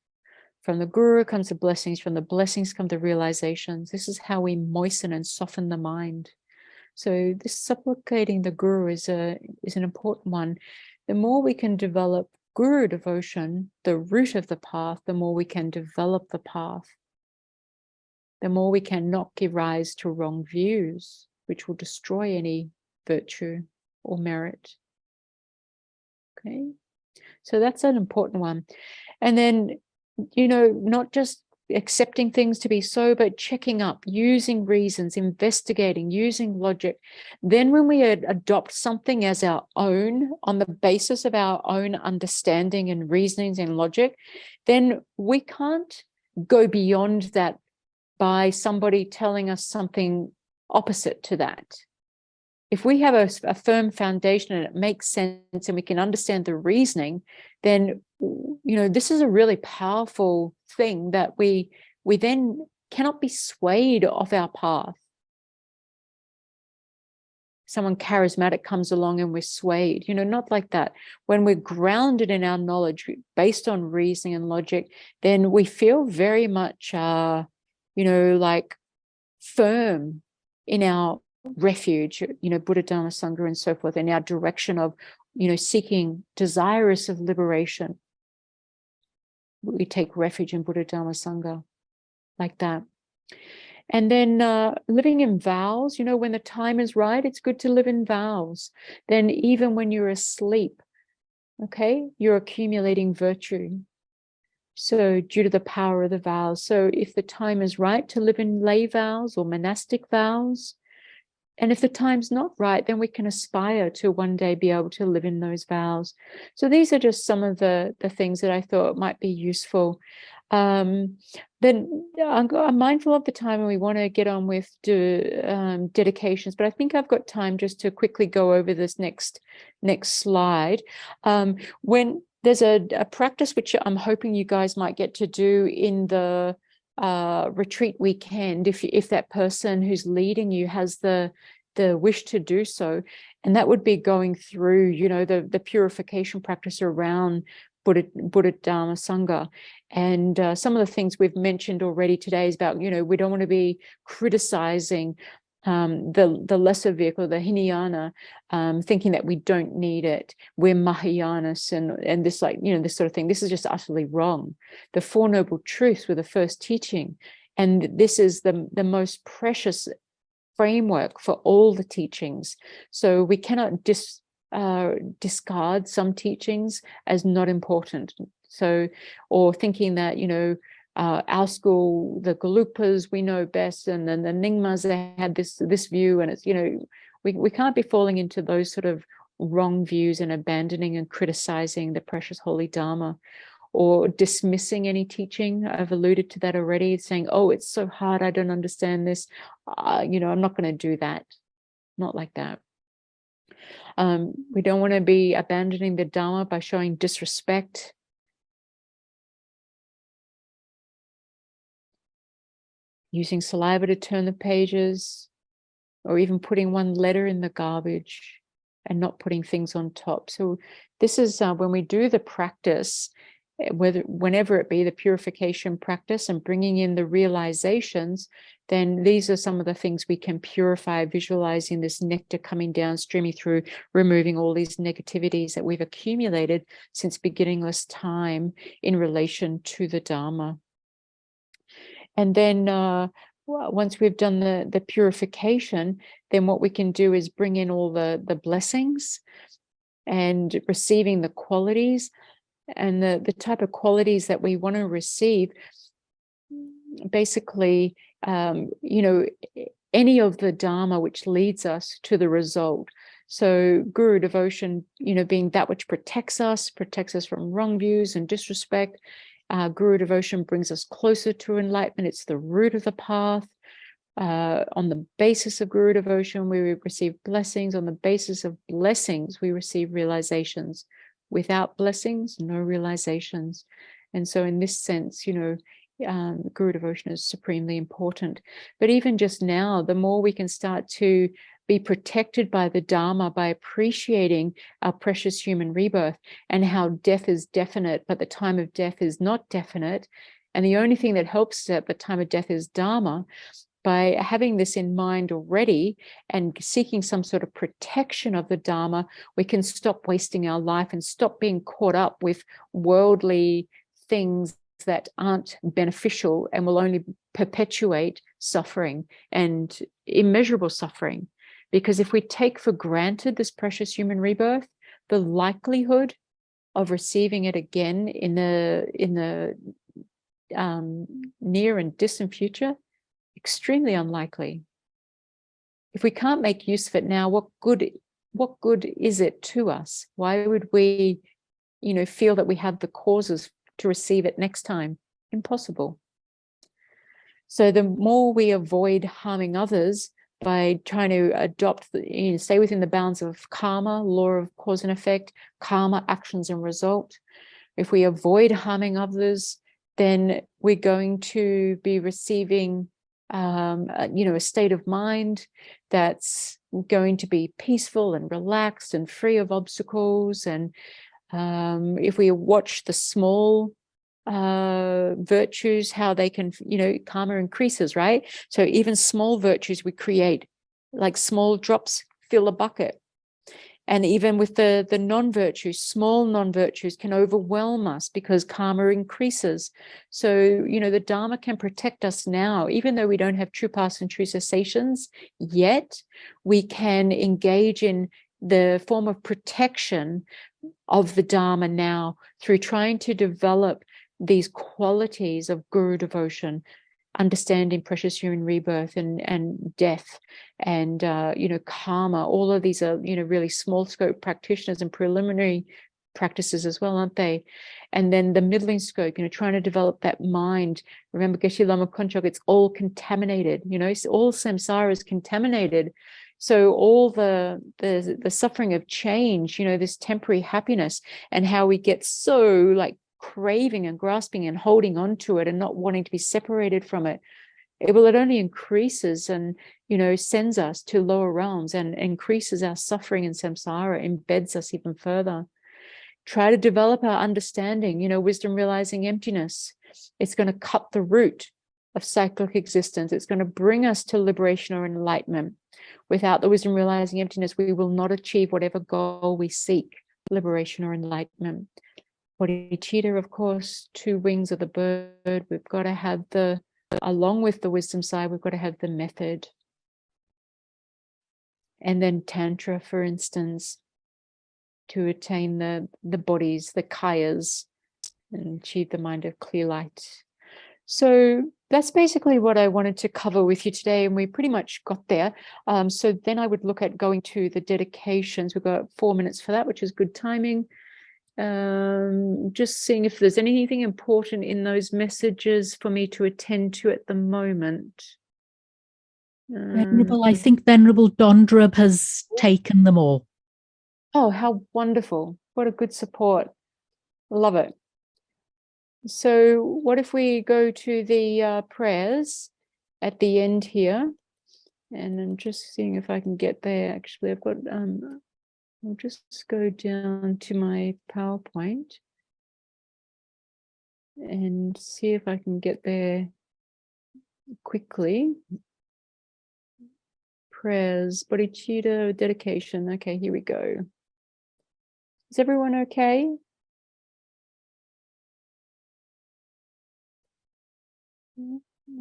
From the guru comes the blessings, from the blessings come the realizations. This is how we moisten and soften the mind. So this supplicating the guru is an important one. The more we can develop guru devotion, the root of the path, the more we can develop the path. The more we can not give rise to wrong views, which will destroy any virtue or merit. Okay, so that's an important one. And then, not just accepting things to be so, but checking up, using reasons, investigating, using logic. Then when we adopt something as our own on the basis of our own understanding and reasonings and logic, then we can't go beyond that by somebody telling us something opposite to that. If we have a firm foundation and it makes sense and we can understand the reasoning, then, this is a really powerful thing that we then cannot be swayed off our path. Someone charismatic comes along and we're swayed, not like that. When we're grounded in our knowledge based on reasoning and logic, then we feel very much, like firm in our refuge, Buddha, Dharma, Sangha, and so forth, in our direction of, seeking, desirous of liberation. We take refuge in Buddha, Dharma, Sangha, like that. And then living in vows, when the time is right, it's good to live in vows. Then even when you're asleep, okay, you're accumulating virtue. So due to the power of the vows. So if the time is right to live in lay vows or monastic vows, and if the time's not right, then we can aspire to one day be able to live in those vows. So these are just some of the things that I thought might be useful. Then I'm mindful of the time and we want to get on with dedications, but I think I've got time just to quickly go over this next slide. When there's a practice which I'm hoping you guys might get to do in the retreat weekend, if that person who's leading you has the wish to do so, and that would be going through the purification practice around Buddha, Dharma, Sangha. And some of the things we've mentioned already today is about we don't want to be criticizing the lesser vehicle, the Hinayana, thinking that we don't need it. We're Mahayanas and this, like, this sort of thing. This is just utterly wrong. The Four Noble Truths were the first teaching, and this is the most precious framework for all the teachings. So we cannot discard some teachings as not important. So, or thinking that, our school, the Galupas, we know best, and then the Nyingmas, they had this view, and it's, we can't be falling into those sort of wrong views and abandoning and criticizing the precious holy Dharma, or dismissing any teaching. I've alluded to that already, saying, oh, it's so hard, I don't understand this. I'm not going to do that. Not like that. We don't want to be abandoning the Dharma by showing disrespect. Using saliva to turn the pages, or even putting one letter in the garbage and not putting things on top. So this is when we do the practice, whenever it be the purification practice and bringing in the realizations, then these are some of the things we can purify, visualizing this nectar coming down, streaming through, removing all these negativities that we've accumulated since beginningless time in relation to the Dharma. And then once we've done the purification, then what we can do is bring in all the blessings and receiving the qualities, and the type of qualities that we want to receive. Basically, any of the Dharma which leads us to the result. So Guru devotion, being that which protects us from wrong views and disrespect. Guru devotion brings us closer to enlightenment. It's the root of the path. On the basis of Guru devotion, we receive blessings. On the basis of blessings, we receive realizations. Without blessings, no realizations. And so in this sense, Guru devotion is supremely important. But even just now, the more we can start to be protected by the Dharma, by appreciating our precious human rebirth and how death is definite, but the time of death is not definite. And the only thing that helps at the time of death is Dharma. By having this in mind already and seeking some sort of protection of the Dharma, we can stop wasting our life and stop being caught up with worldly things that aren't beneficial and will only perpetuate suffering and immeasurable suffering. Because if we take for granted this precious human rebirth, the likelihood of receiving it again in the near and distant future, extremely unlikely. If we can't make use of it now, what good is it to us? Why would we, feel that we have the causes to receive it next time? Impossible. So the more we avoid harming others by trying to adopt, stay within the bounds of karma, law of cause and effect, karma, actions and result. If we avoid harming others, then we're going to be receiving a state of mind that's going to be peaceful and relaxed and free of obstacles. And if we watch the small virtues, how they can, karma increases, right? So even small virtues we create, like small drops fill a bucket. And even with the non-virtues, small non-virtues can overwhelm us because karma increases. So, the Dharma can protect us now, even though we don't have true paths and true cessations yet, we can engage in the form of protection of the Dharma now through trying to develop these qualities of Guru devotion, understanding precious human rebirth and death and karma. All of these are really small scope practitioners and preliminary practices as well, aren't they? And then the middling scope, trying to develop that mind. Remember Geshe Lama Konchog, it's all contaminated, all samsara is contaminated. So all the suffering of change, this temporary happiness, and how we get so craving and grasping and holding on to it and not wanting to be separated from it. It only increases and, sends us to lower realms and increases our suffering and samsara, embeds us even further. Try to develop our understanding, wisdom realizing emptiness. It's going to cut the root of cyclic existence. It's going to bring us to liberation or enlightenment. Without the wisdom realizing emptiness, we will not achieve whatever goal we seek, liberation or enlightenment. Bodhicitta, of course, two wings of the bird. We've got to have along with the wisdom side, we've got to have the method. And then tantra, for instance, to attain the bodies, the kayas, and achieve the mind of clear light. So that's basically what I wanted to cover with you today, and we pretty much got there. So then I would look at going to the dedications. We've got 4 minutes for that, which is good timing. Just seeing if there's anything important in those messages for me to attend to at the moment. Venerable, I think Venerable Dondrab has taken them all. Oh, how wonderful. What a good support. Love it. So what if we go to the prayers at the end here? And I'm just seeing if I can get there. Actually, I've got, I'll just go down to my PowerPoint and see if I can get there quickly. Prayers, bodhicitta, dedication. Okay, here we go. Is everyone okay?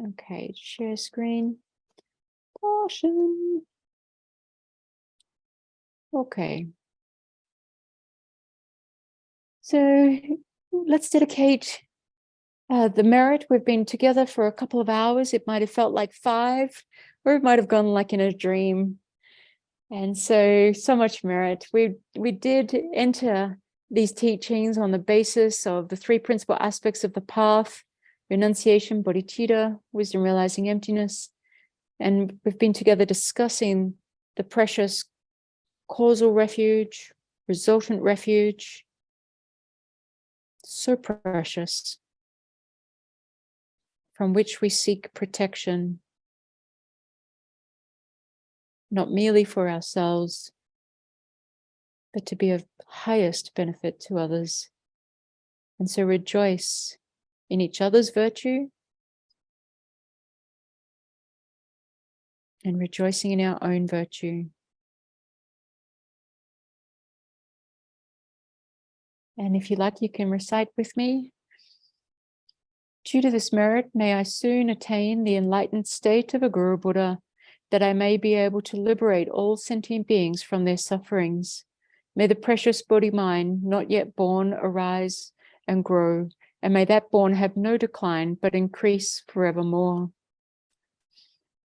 Okay, share screen. Caution. Okay. So let's dedicate the merit. We've been together for a couple of hours. It might have felt like 5, or it might have gone like in a dream. And so much merit. We did enter these teachings on the basis of the 3 principal aspects of the path: renunciation, bodhicitta, wisdom realizing emptiness. And we've been together discussing the precious causal refuge, resultant refuge. So precious, from which we seek protection, not merely for ourselves, but to be of highest benefit to others. And so rejoice in each other's virtue and rejoicing in our own virtue. And if you like, you can recite with me. Due to this merit, may I soon attain the enlightened state of a Guru Buddha, that I may be able to liberate all sentient beings from their sufferings. May the precious Bodhi mind, not yet born, arise and grow, and may that born have no decline, but increase forevermore.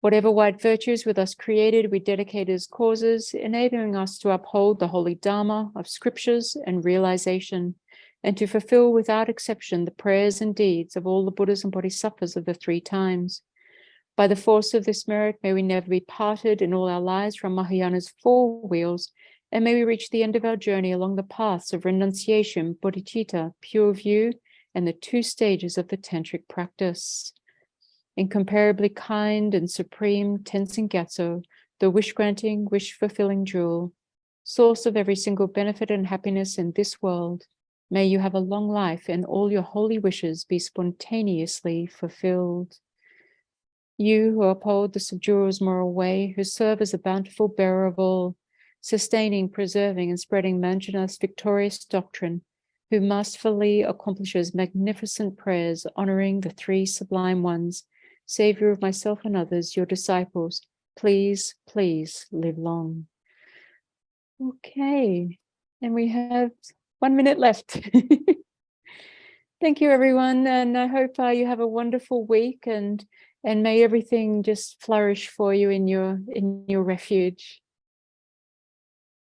Whatever white virtues with us created, we dedicate as causes, enabling us to uphold the holy Dharma of scriptures and realization, and to fulfill without exception the prayers and deeds of all the Buddhas and Bodhisattvas of the 3 times. By the force of this merit, may we never be parted in all our lives from Mahayana's 4 wheels, and may we reach the end of our journey along the paths of renunciation, bodhicitta, pure view, and the 2 stages of the tantric practice. Incomparably kind and supreme Tenzin Gyatso, the wish-granting, wish-fulfilling jewel, source of every single benefit and happiness in this world, may you have a long life and all your holy wishes be spontaneously fulfilled. You who uphold the subjural's moral way, who serve as a bountiful bearer of all, sustaining, preserving, and spreading Manjunath's victorious doctrine, who masterfully accomplishes magnificent prayers honoring the 3 sublime ones, Savior of myself and others, your disciples, please, please live long. Okay, and we have 1 minute left. Thank you, everyone, and I hope you have a wonderful week, and may everything just flourish for you in your refuge.